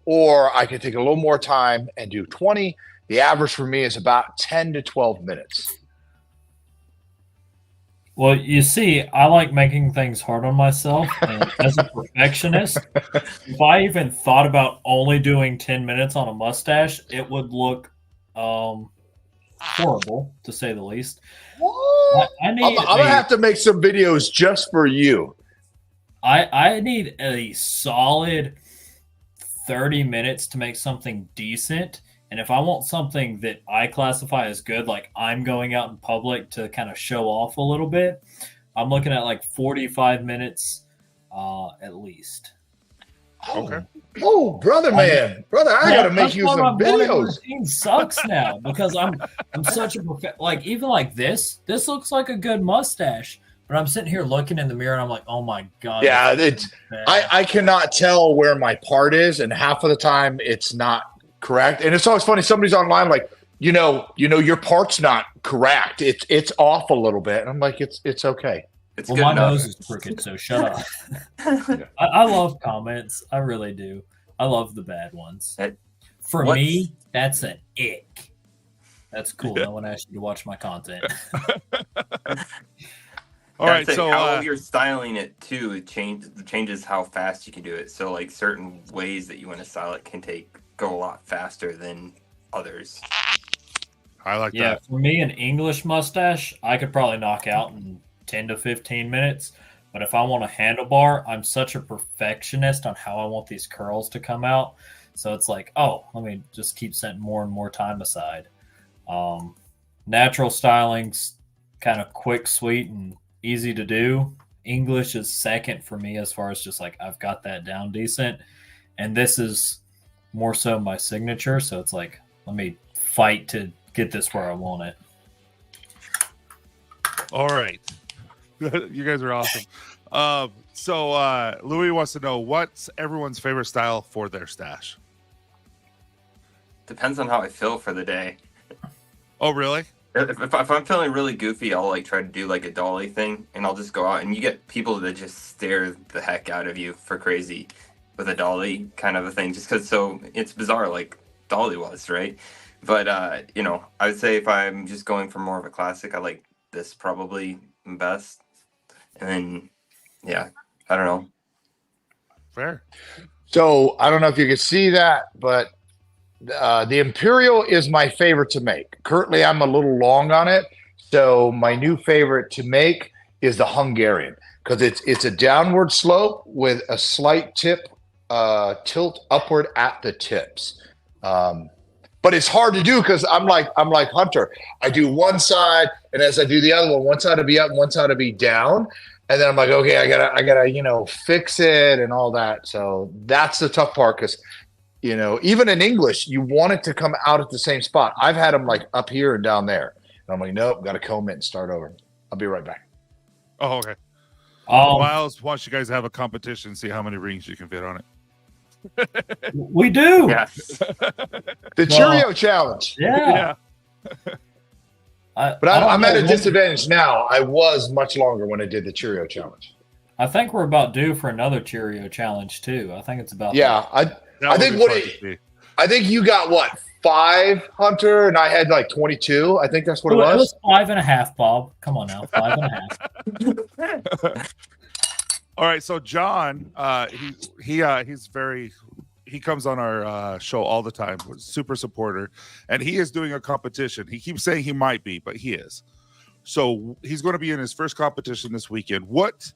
or I can take a little more time and do 20. The average for me is about 10 to 12 minutes. Well, you see, I like making things hard on myself. And as a perfectionist, if I even thought about only doing 10 minutes on a mustache, it would look horrible, to say the least. I need I'm gonna have to make some videos just for you. I need a solid 30 minutes to make something decent. And if I want something that I classify as good, like I'm going out in public to kind of show off a little bit, I'm looking at like 45 minutes at least. Okay. Oh, brother, man, brother, I gotta make you some videos. Routine sucks now because I'm such a like even like this looks like a good mustache, but I'm sitting here looking in the mirror and I'm like, oh my god. Yeah, I cannot tell where my part is, and half of the time it's not correct. And it's always funny. Somebody's online like, your part's not correct. It's off a little bit, and I'm like, it's okay. It's Well, good my enough. nose is crooked, so shut up. I love comments. I really do. I love the bad ones. For What's- me, that's an ick. That's cool. No one asked you to watch my content. All right. That's it. So how you're styling it too, it changes how fast you can do it. So like certain ways that you want to style it can go a lot faster than others. I like Yeah, that. for me, an English mustache, I could probably knock out in 10 to 15 minutes. But if I want a handlebar, I'm such a perfectionist on how I want these curls to come out. So it's like, oh, let me just keep setting more and more time aside. Natural styling's kind of quick, sweet, and easy to do. English is second for me as far as just like I've got that down decent. And this is more so my signature. So it's like, let me fight to get this where I want it. All right. You guys are awesome. So Louis wants to know what's everyone's favorite style for their stash. Depends on how I feel for the day. Oh, really? If I'm feeling really goofy, I'll like try to do like a dolly thing, and I'll just go out, and you get people that just stare the heck out of you for crazy with a dolly kind of a thing, just because it's bizarre like dolly was, right? But I would say if I'm just going for more of a classic, I like this probably best. And then, yeah, I don't know. Fair. So I don't know if you can see that, but the Imperial is my favorite to make. Currently, I'm a little long on it. So my new favorite to make is the Hungarian, because it's a downward slope with a slight tilt upward at the tips. But it's hard to do because I'm like Hunter. I do one side, and as I do the other one side to be up, one side to be down, and then I'm like, okay, I gotta fix it and all that. So that's the tough part because even in English, you want it to come out at the same spot. I've had them like up here and down there, and I'm like, nope, got to comb it and start over. I'll be right back. Oh, okay. Um, Miles wants you guys to have a competition, see how many rings you can fit on it. we do. Yes. The Cheerio challenge. Yeah. But I'm at a disadvantage now. I was much longer when I did the Cheerio challenge. I think we're about due for another Cheerio challenge too. I think it's about Yeah, I think you got what, 5, Hunter, and I had like 22. I think that's what it was. It was 5.5, Bob. Come on now, 5.5. All right, so John, he comes on our show all the time, super supporter, and he is doing a competition. He keeps saying he might be, but he is. So he's going to be in his first competition this weekend. What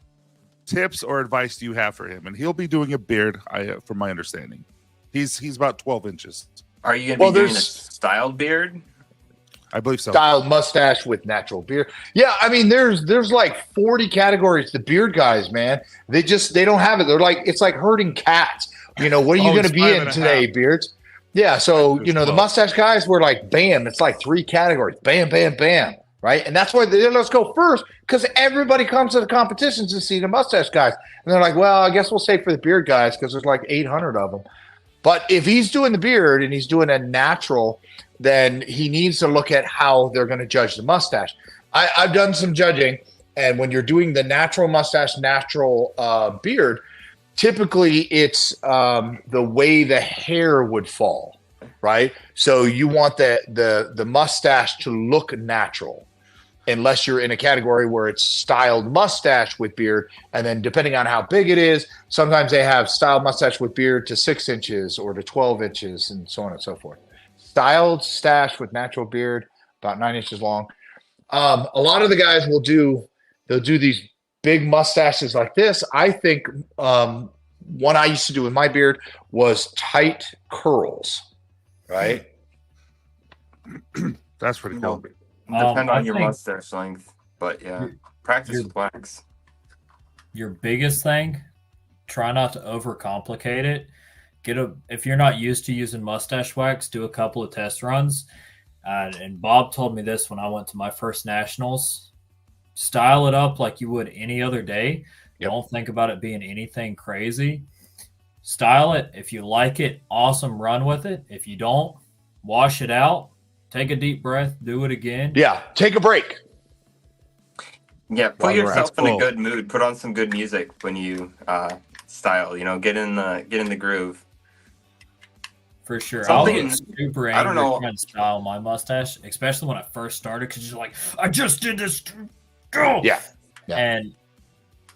tips or advice do you have for him? And he'll be doing a beard, from my understanding. He's about 12 inches. Are you going to be doing a styled beard? I believe so. Styled mustache with natural beard. Yeah, I mean, there's like 40 categories. The beard guys, man, they don't have it. They're like, it's like herding cats. What are you going to be in today, beards? Yeah, so the mustache guys were like, bam, it's like 3 categories, bam, bam, bam, right? And that's why let's go first, because everybody comes to the competitions to see the mustache guys, and they're like, well, I guess we'll save for the beard guys because there's like 800 of them. But if he's doing the beard and he's doing a natural, then he needs to look at how they're going to judge the mustache. I've done some judging, and when you're doing the natural mustache, natural beard, typically it's the way the hair would fall, right? So you want the mustache to look natural, unless you're in a category where it's styled mustache with beard. And then depending on how big it is, sometimes they have styled mustache with beard to 6 inches or to 12 inches and so on and so forth. Styled stash with natural beard, about 9 inches long. A lot of the guys they'll do these big mustaches like this. I think one I used to do with my beard was tight curls, right? That's pretty cool. Depend I on your think- mustache length, but yeah, practice with wax. Your biggest thing, try not to overcomplicate it. If you're not used to using mustache wax, do a couple of test runs. And Bob told me this when I went to my first nationals. Style it up like you would any other day. Yep. Don't think about it being anything crazy. Style it. If you like it, awesome, run with it. If you don't, wash it out. Take a deep breath. Do it again. Yeah, take a break. Yeah, put Well, yourself that's in cool. a good mood. Put on some good music when you style. You know, get in the groove. For sure. Something- I'll get super I don't angry know. trying to style my mustache, especially when I first started, because you're like, I just did this. Go! Yeah. Yeah. And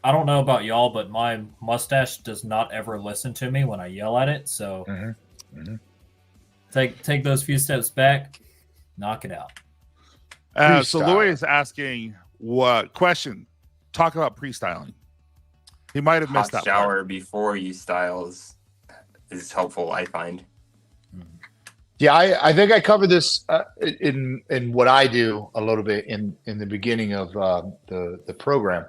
I don't know about y'all, but my mustache does not ever listen to me when I yell at it. So take those few steps back, knock it out. So Freestyle. Louis is asking what question? Talk about pre-styling. He might have missed Hot that part. shower before you styles is helpful, I find. Yeah, I think I covered this in what I do a little bit in the beginning of the program.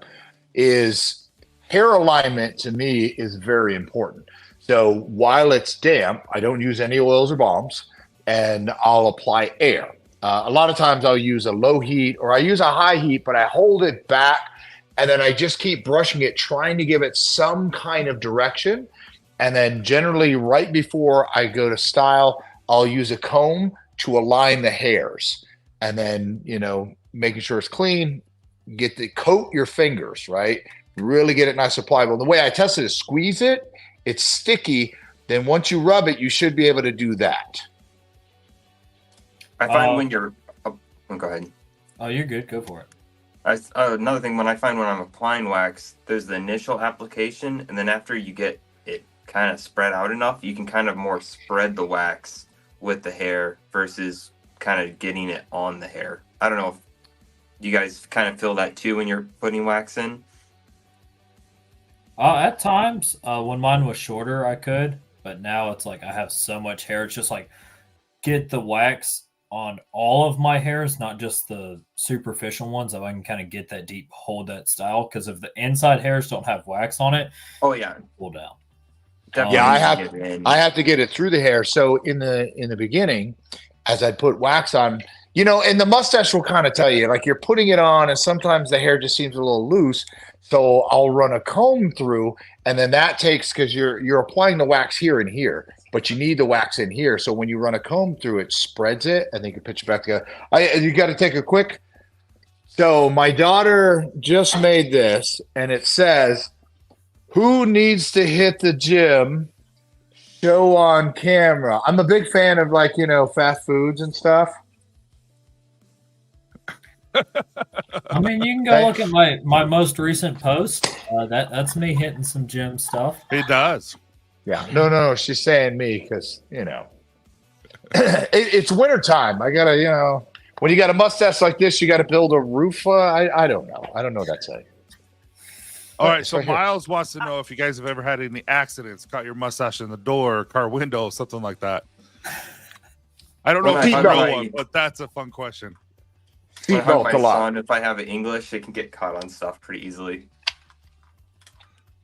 Is hair alignment to me is very important. So while it's damp, I don't use any oils or balms, and I'll apply air. A lot of times I'll use a low heat or I use a high heat, but I hold it back and then I just keep brushing it, trying to give it some kind of direction. And then generally right before I go to style, I'll use a comb to align the hairs. And then, making sure it's clean, coat your fingers, right? Really get it nice and pliable. The way I test it is squeeze it, it's sticky. Then once you rub it, you should be able to do that. I find when you're go ahead. Oh, you're good. Go for it. Another thing, when I'm applying wax, there's the initial application, and then after you get it kind of spread out enough, you can kind of more spread the wax with the hair versus kind of getting it on the hair. I don't know if you guys kind of feel that too when you're putting wax in. At times, when mine was shorter, I could, but now it's like I have so much hair. It's just like get the wax on all of my hairs, not just the superficial ones, so I can kind of get that deep, hold that style. Because if the inside hairs don't have wax on it, Oh yeah, pull down. definitely. Yeah, I need to get it in. I have to get it through the hair. So in the beginning, as I put wax on, and the mustache will kind of tell you, like you're putting it on, and sometimes the hair just seems a little loose. So I'll run a comb through, and then that takes because you're applying the wax here and here, but you need the wax in here. So when you run a comb through, it spreads it, and then you can pitch it back together. You got to take a quick. So my daughter just made this, and it says, "Who needs to hit the gym? Show on camera." I'm a big fan of fast foods and stuff. I mean, you can go look at my most recent post. That's me hitting some gym stuff. He does. Yeah, no. She's saying me because it's wintertime. I gotta, when you got a mustache like this, you got to build a roof. I don't know. I don't know what that's saying. All right, so Right here. Miles wants to know if you guys have ever had any accidents, caught your mustache in the door, car window, something like that. I don't know Well, if it's a I real find one, but that's a fun question. When I have Seatbelt my a lot. son, if I have it English, it can get caught on stuff pretty easily.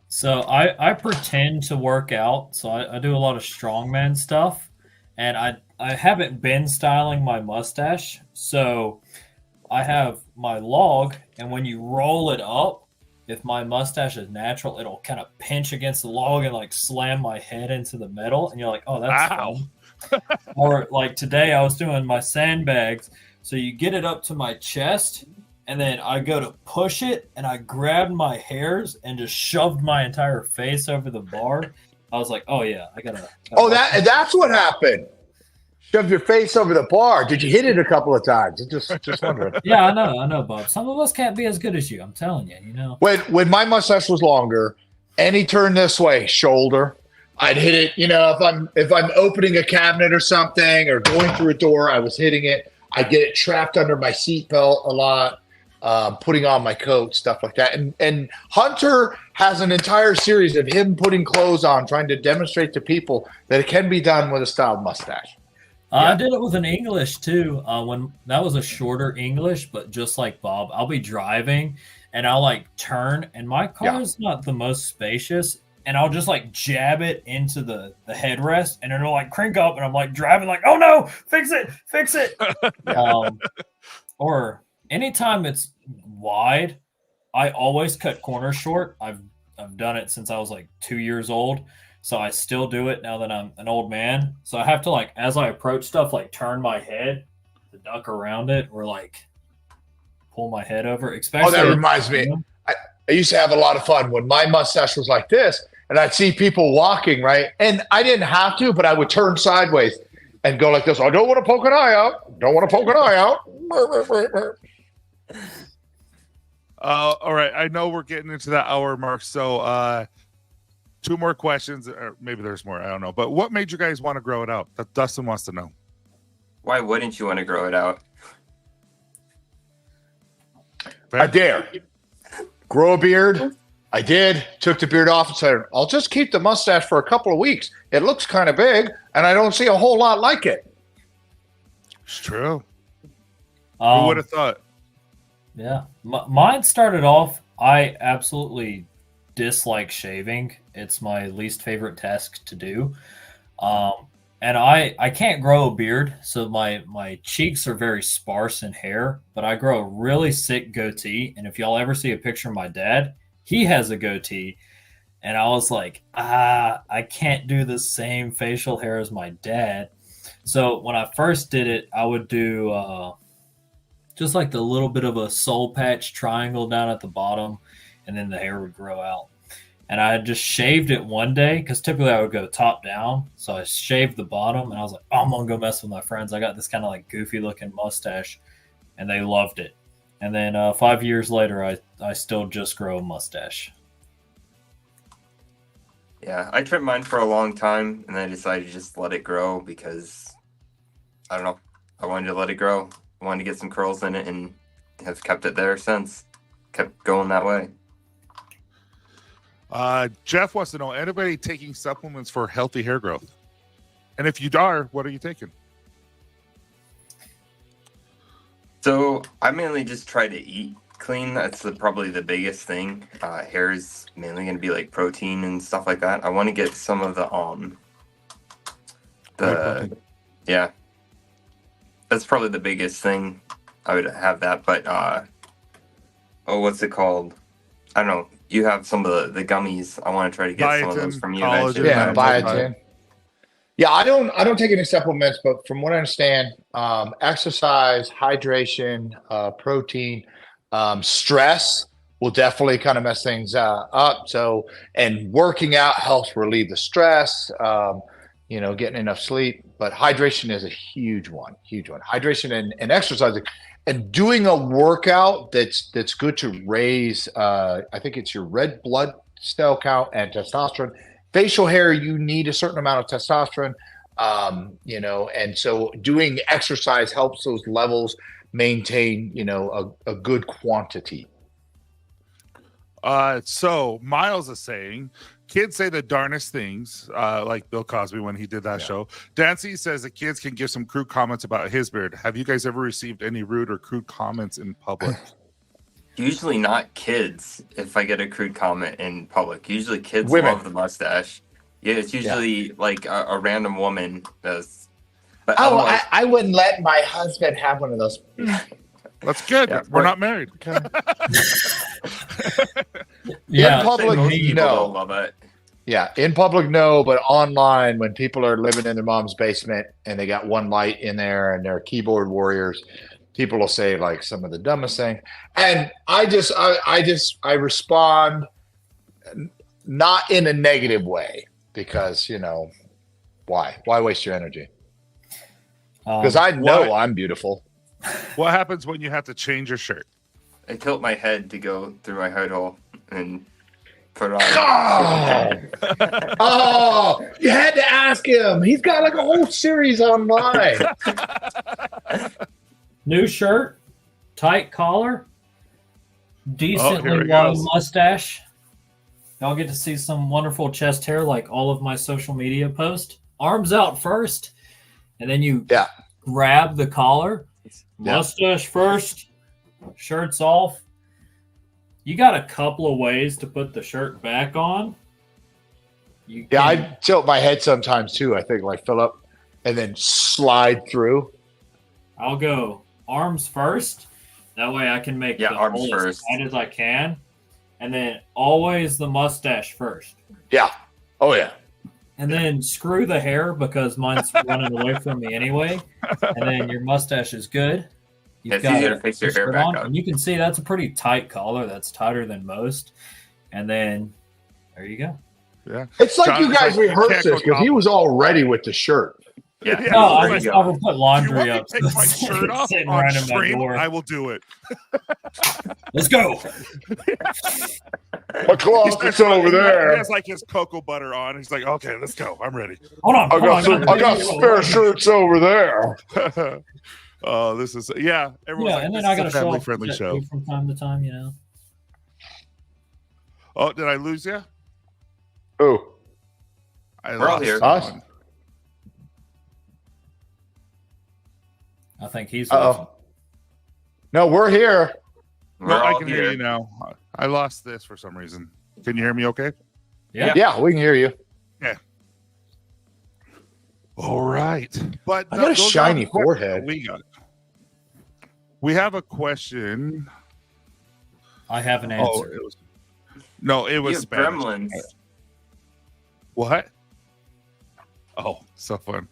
So I pretend to work out. So I do a lot of strongman stuff, and I haven't been styling my mustache. So I have my log, and when you roll it up, if my mustache is natural, it'll kind of pinch against the log and like slam my head into the metal, and you're like, oh, that's Ow. fun. Or like today, I was doing my sandbags. So you get it up to my chest, and then I go to push it, and I grabbed my hairs and just shoved my entire face over the bar. I was like, oh yeah, I gotta. Oh, that's what happened. Shoved your face over the bar. Did you hit it a couple of times? Just wondering. Yeah, I know, Bob. Some of us can't be as good as you. I'm telling you, When my mustache was longer, any turn this way, shoulder, I'd hit it. If I'm opening a cabinet or something or going through a door, I was hitting it. I get it trapped under my seatbelt a lot. putting on my coat, stuff like that. And Hunter has an entire series of him putting clothes on, trying to demonstrate to people that it can be done with a styled mustache. I did it with an English too. When that was a shorter English, but just like Bob, I'll be driving and I'll like turn, and my car is not the most spacious, and I'll just like jab it into the headrest, and it'll like crank up, and I'm like driving like, oh no, fix it. Or anytime it's wide, I always cut corners short. I've done it since I was like 2 years old. So I still do it now that I'm an old man. So I have to, like, as I approach stuff, like turn my head to duck around it, or like pull my head over. Especially that reminds me. I used to have a lot of fun when my mustache was like this, and I'd see people walking, right? And I didn't have to, but I would turn sideways and go like this. I don't want to poke an eye out. Don't want to poke an eye out. All right. I know we're getting into that hour mark. So, 2 more questions, or maybe there's more. I don't know. But what made you guys want to grow it out? That Dustin wants to know. Why wouldn't you want to grow it out? I dare. Grow a beard. I did. Took the beard off and said, I'll just keep the mustache for a couple of weeks. It looks kind of big, and I don't see a whole lot like it. It's true. Who would have thought? Yeah. Mine started off, I absolutely dislike shaving. It's my least favorite task to do. And I can't grow a beard, so my cheeks are very sparse in hair, but I grow a really sick goatee. And if y'all ever see a picture of my dad, he has a goatee. And I was like, I can't do the same facial hair as my dad. So when I first did it, I would do just like the little bit of a soul patch triangle down at the bottom, and then the hair would grow out. And I just shaved it one day, because typically I would go top down. So I shaved the bottom, and I was like, I'm going to go mess with my friends. I got this kind of like goofy looking mustache, and they loved it. And then 5 years later, I still just grow a mustache. Yeah, I trimmed mine for a long time, and then I decided to just let it grow because, I don't know, I wanted to let it grow. I wanted to get some curls in it, and have kept it there since. Kept going that way. Jeff wants to know, anybody taking supplements for healthy hair growth? And if you are, what are you taking? So I mainly just try to eat clean. That's probably the biggest thing. Hair is mainly going to be like protein and stuff like that. I want to get some of yeah, that's probably the biggest thing. I would have that, but what's it called? I don't know. You have some of the gummies. I want to try to get some of those from you. Collagen, Yeah, biotin. Yeah, I don't take any supplements, but from what I understand, exercise, hydration, protein, stress will definitely kind of mess things up. So, and working out helps relieve the stress. Getting enough sleep, but hydration is a huge one. Hydration and exercising, and doing a workout that's good to raise. I think it's your red blood cell count and testosterone. Facial hair, you need a certain amount of testosterone, and so doing exercise helps those levels maintain, a good quantity. So Miles is saying, kids say the darnest things, like Bill Cosby when he did that show. Dancy says that kids can give some crude comments about his beard. Have you guys ever received any rude or crude comments in public? Usually not kids. If I get a crude comment in public, usually kids Women. love the mustache. Yeah, it's usually like a random woman does. But I wouldn't let my husband have one of those. That's good. Yeah, We're not married. In public, most people no. don't love it. Yeah, in public, no, but online, when people are living in their mom's basement and they got one light in there and they're keyboard warriors, people will say like some of the dumbest thing. And I respond not in a negative way, because, why waste your energy? Because I know I'm beautiful. What happens when you have to change your shirt? I tilt my head to go through my hood hole and put it on. Oh, you had to ask him. He's got like a whole series online. New shirt, tight collar, decently he long goes. mustache. Y'all get to see some wonderful chest hair like all of my social media posts. Arms out first, and then you Yeah. grab the collar. Yeah. Mustache first, shirt's off. You got a couple of ways to put the shirt back on. You Yeah, can- I tilt my head sometimes too. I think like Philip, and then slide through. I'll go arms first. That way I can make Yeah, the arms hole first. as tight as I can. And then always the mustache first. Yeah. Oh yeah. And then screw the hair because mine's running away from me anyway. And then your mustache is good. You've It's easier to fix your the hair shirt back on, up. and you can see that's a pretty tight collar. That's tighter than most. And then there you go. Yeah. It's like John, you it's guys like you rehearsed can't go this because he top- was all ready with the shirt. Yeah. Yeah, No, I there just you go. never put Do you laundry want me up. to take my shirt off Sitting on right in my stream? door. I will do it. Let's go. My closet's over He there. has like his cocoa butter on. He's like, okay, let's go. I'm ready. Hold on. I hold on, got spare shirts over there. Oh, this is everyone's Yeah, like, and then this I is got a to show family off friendly that show. too from time to time, you know. Oh, did I lose you? Oh, I We're all lost here. Us? someone. I think he's. uh-oh. No, we're here. We're No, I all can here. hear you now. I lost this for some reason. Can you hear me okay? Yeah. Yeah, we can hear you. All right. But I got a those are all shiny the questions forehead. We got. We have a question. I have an Oh, answer. it was no, it You was have Spanish. gremlins. What? Oh, so fun.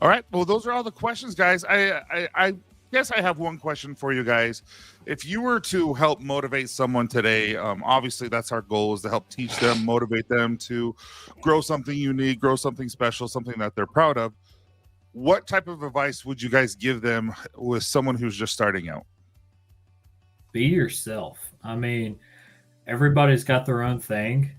All right. Well, those are all the questions, guys. I guess I have one question for you guys. If you were to help motivate someone today, obviously that's our goal, is to help teach them, motivate them to grow something unique, grow something special, something that they're proud of. What type of advice would you guys give them with someone who's just starting out? Be yourself. I mean, everybody's got their own thing.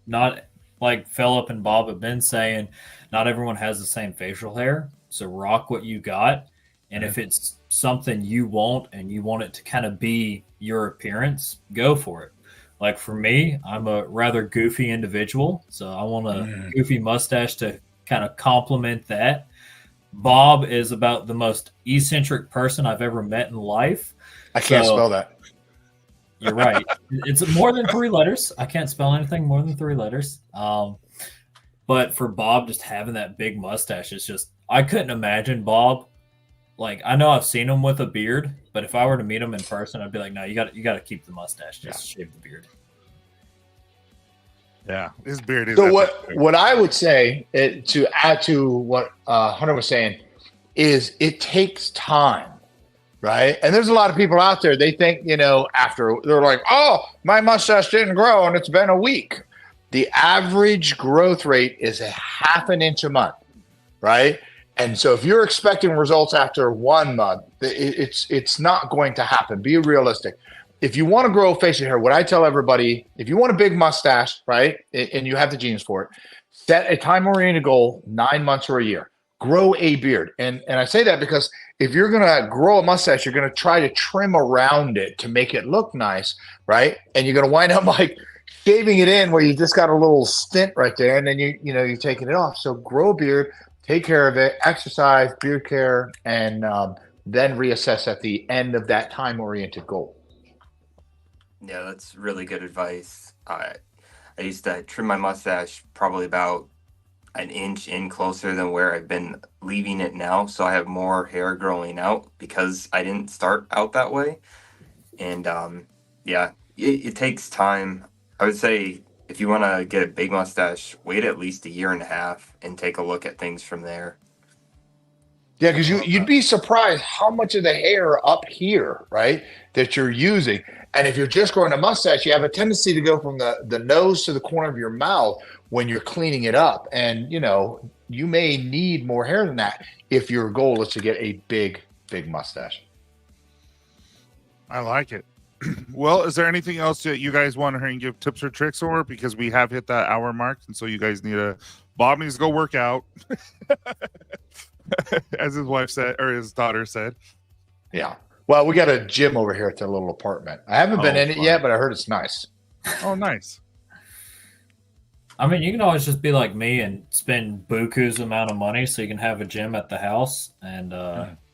Not like Philip and Bob have been saying, not everyone has the same facial hair. So rock what you got. And if it's something you want and you want it to kind of be your appearance, go for it. Like for me, I'm a rather goofy individual. So I want a goofy mustache to kind of complement that. Bob is about the most eccentric person I've ever met in life. I can't So- spell that. You're right. It's more than 3 letters. I can't spell anything more than 3 letters. But for Bob, just having that big mustache is just, I couldn't imagine Bob. Like, I know I've seen him with a beard, but if I were to meet him in person, I'd be like, no, you got to keep the mustache. Just shave the beard. Yeah, his beard is. So epic. what I would say to add to what Hunter was saying is it takes time, right? And there's a lot of people out there, they think, after they're like, oh, my mustache didn't grow and it's been a week. The average growth rate is a half an inch a month, right? And so if you're expecting results after 1 month, it's not going to happen. Be realistic. If you want to grow facial hair, what I tell everybody, if you want a big mustache, right, and you have the genes for it, set a time-oriented goal, 9 months or a year. Grow a beard. And I say that because if you're going to grow a mustache, you're going to try to trim around it to make it look nice, right? And you're going to wind up like shaving it in where you just got a little stint right there, and then you're taking it off. So grow a beard, take care of it, exercise, beard care, and then reassess at the end of that time-oriented goal. Yeah, that's really good advice. I used to trim my mustache probably about an inch in closer than where I've been leaving it now. So I have more hair growing out because I didn't start out that way. And it takes time. I would say if you want to get a big mustache, wait at least 1.5 years and take a look at things from there. Yeah, because you'd be surprised how much of the hair up here, right, that you're using. And if you're just growing a mustache, you have a tendency to go from the nose to the corner of your mouth when you're cleaning it up. And, you may need more hair than that if your goal is to get a big, big mustache. I like it. Well, is there anything else that you guys want to hear and give tips or tricks over? Because we have hit that hour mark, and so you guys Bob needs to go work out, as his wife said, or his daughter said. Yeah. Well, we got a gym over here at the little apartment. I haven't been in it fun. yet, but I heard it's nice. Oh, nice. I mean, you can always just be like me and spend buku's amount of money so you can have a gym at the house, and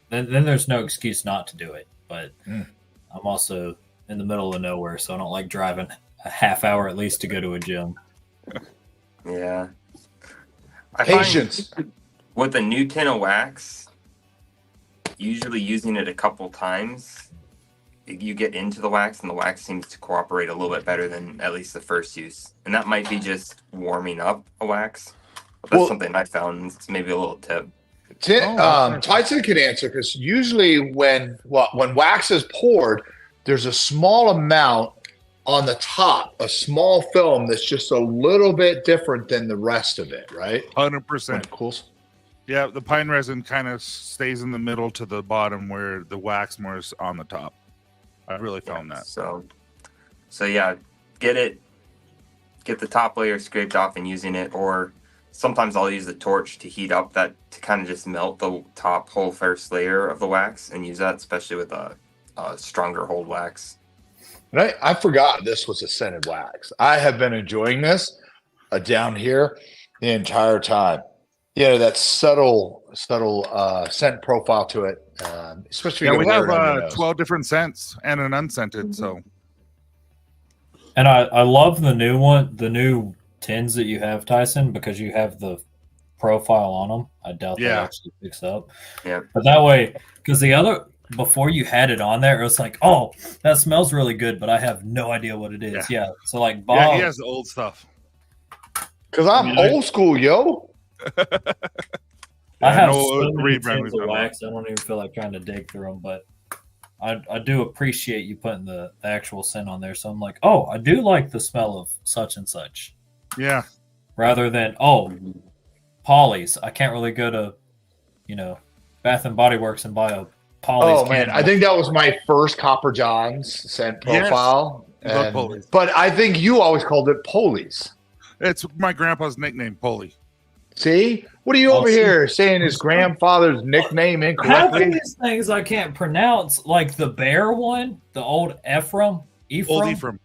then there's no excuse not to do it. But I'm also in the middle of nowhere, so I don't like driving a half hour at least to go to a gym. Yeah. I Patience. find with a new tin of wax, usually using it a couple times, you get into the wax and the wax seems to cooperate a little bit better than at least the first use. And that might be just warming up a wax. But that's something I found. It's maybe a little tip. Tyson can answer, because usually when wax is poured, there's a small amount on the top, a small film that's just a little bit different than the rest of it, right? 100%. Cool. Yeah, the pine resin kind of stays in the middle to the bottom, where the wax more is on the top. I really found that. So yeah, get the top layer scraped off and using it, or sometimes I'll use the torch to heat up that, to kind of just melt the top whole first layer of the wax and use that, especially with a stronger hold wax. And I forgot this was a scented wax. I have been enjoying this down here the entire time. Yeah, that subtle scent profile to it, especially. Yeah, we have 12 different scents and an unscented. So, And I love the new one, the new tins that you have, Tyson, because you have the profile on them. I doubt that actually picks up. Yeah, but that way, because the other, before you had it on there, it was like, oh, that smells really good, but I have no idea what it is. Yeah. So like Bob, yeah, he has the old stuff. Because I'm old school, yo. I have so many tins of wax. I don't even feel like trying to dig through them, but I do appreciate you putting the actual scent on there. So I'm like, oh, I do like the smell of such and such. Yeah. Rather than, oh, Polly's. I can't really go to, Bath and Body Works and buy a Polly's. Oh man, I think that was my first Copper John's scent profile. Yes. But I think you always called it Polies. It's my grandpa's nickname, Polly. See? What are you over here saying his grandfather's nickname incorrectly? Half of these things I can't pronounce, like the bear one, the old Ephraim. Old Ephraim.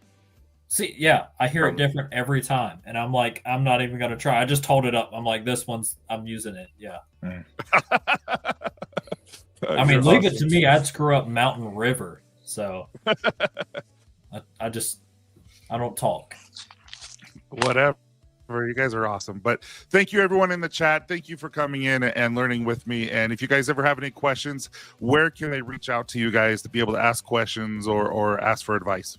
See, yeah, I hear it different every time. And I'm like, I'm not even going to try. I just hold it up. I'm like, this one's, I'm using it. Yeah. I mean, leave it to me. I'd screw up Mountain River. So I don't talk. Whatever. You guys are awesome. But thank you, everyone in the chat. Thank you for coming in and learning with me. And if you guys ever have any questions, where can they reach out to you guys to be able to ask questions or ask for advice?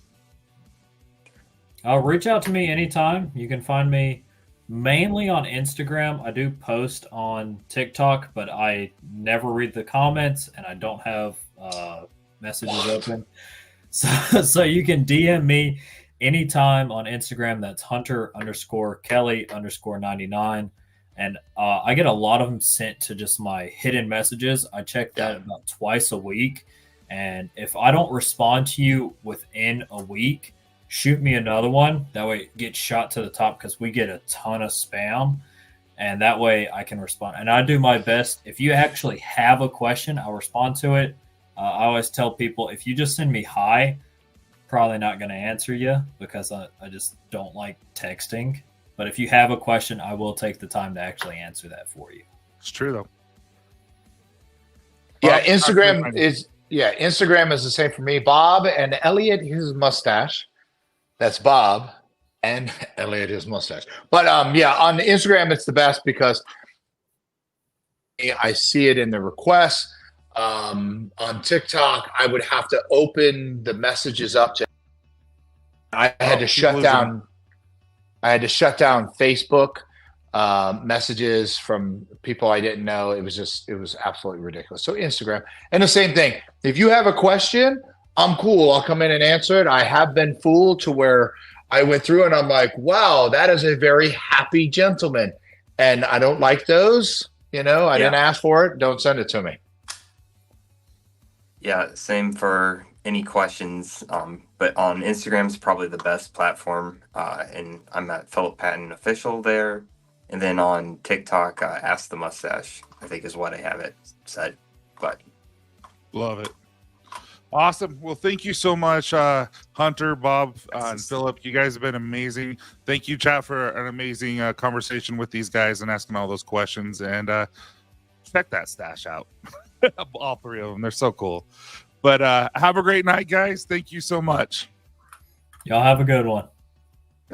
Reach out to me anytime. You can find me mainly on Instagram. I do post on TikTok, but I never read the comments and I don't have messages open. So you can DM me anytime on Instagram. That's Hunter_Kelly_99. And I get a lot of them sent to just my hidden messages. I check that about twice a week. And if I don't respond to you within a week, shoot me another one. That way it gets shot to the top, because we get a ton of spam. And that way I can respond. And I do my best. If you actually have a question, I'll respond to it. I always tell people, if you just send me hi, probably not going to answer you, because I just don't like texting. But if you have a question, I will take the time to actually answer that for you. It's true, though. Yeah, Instagram is the same for me. Bob and Elliot, his mustache. That's Bob and Elliot, his mustache. But on Instagram, it's the best because I see it in the requests. On TikTok, I would have to open the messages up to. I had to shut down Facebook messages from people I didn't know. It was absolutely ridiculous. So Instagram, and the same thing. If you have a question, I'm cool. I'll come in and answer it. I have been fooled to where I went through and I'm like, wow, that is a very happy gentleman, and I don't like those. I didn't ask for it. Don't send it to me. Yeah, same for any questions. But on Instagram is probably the best platform. And I'm at Philip Patton Official there. And then on TikTok, Ask the Mustache, I think is what I have it set. But love it. Awesome. Well, thank you so much, Hunter, Bob, and Philip. You guys have been amazing. Thank you, chat, for an amazing conversation with these guys and asking all those questions. And check that stash out. All three of them. They're so cool. But have a great night, guys. Thank you so much. Y'all have a good one.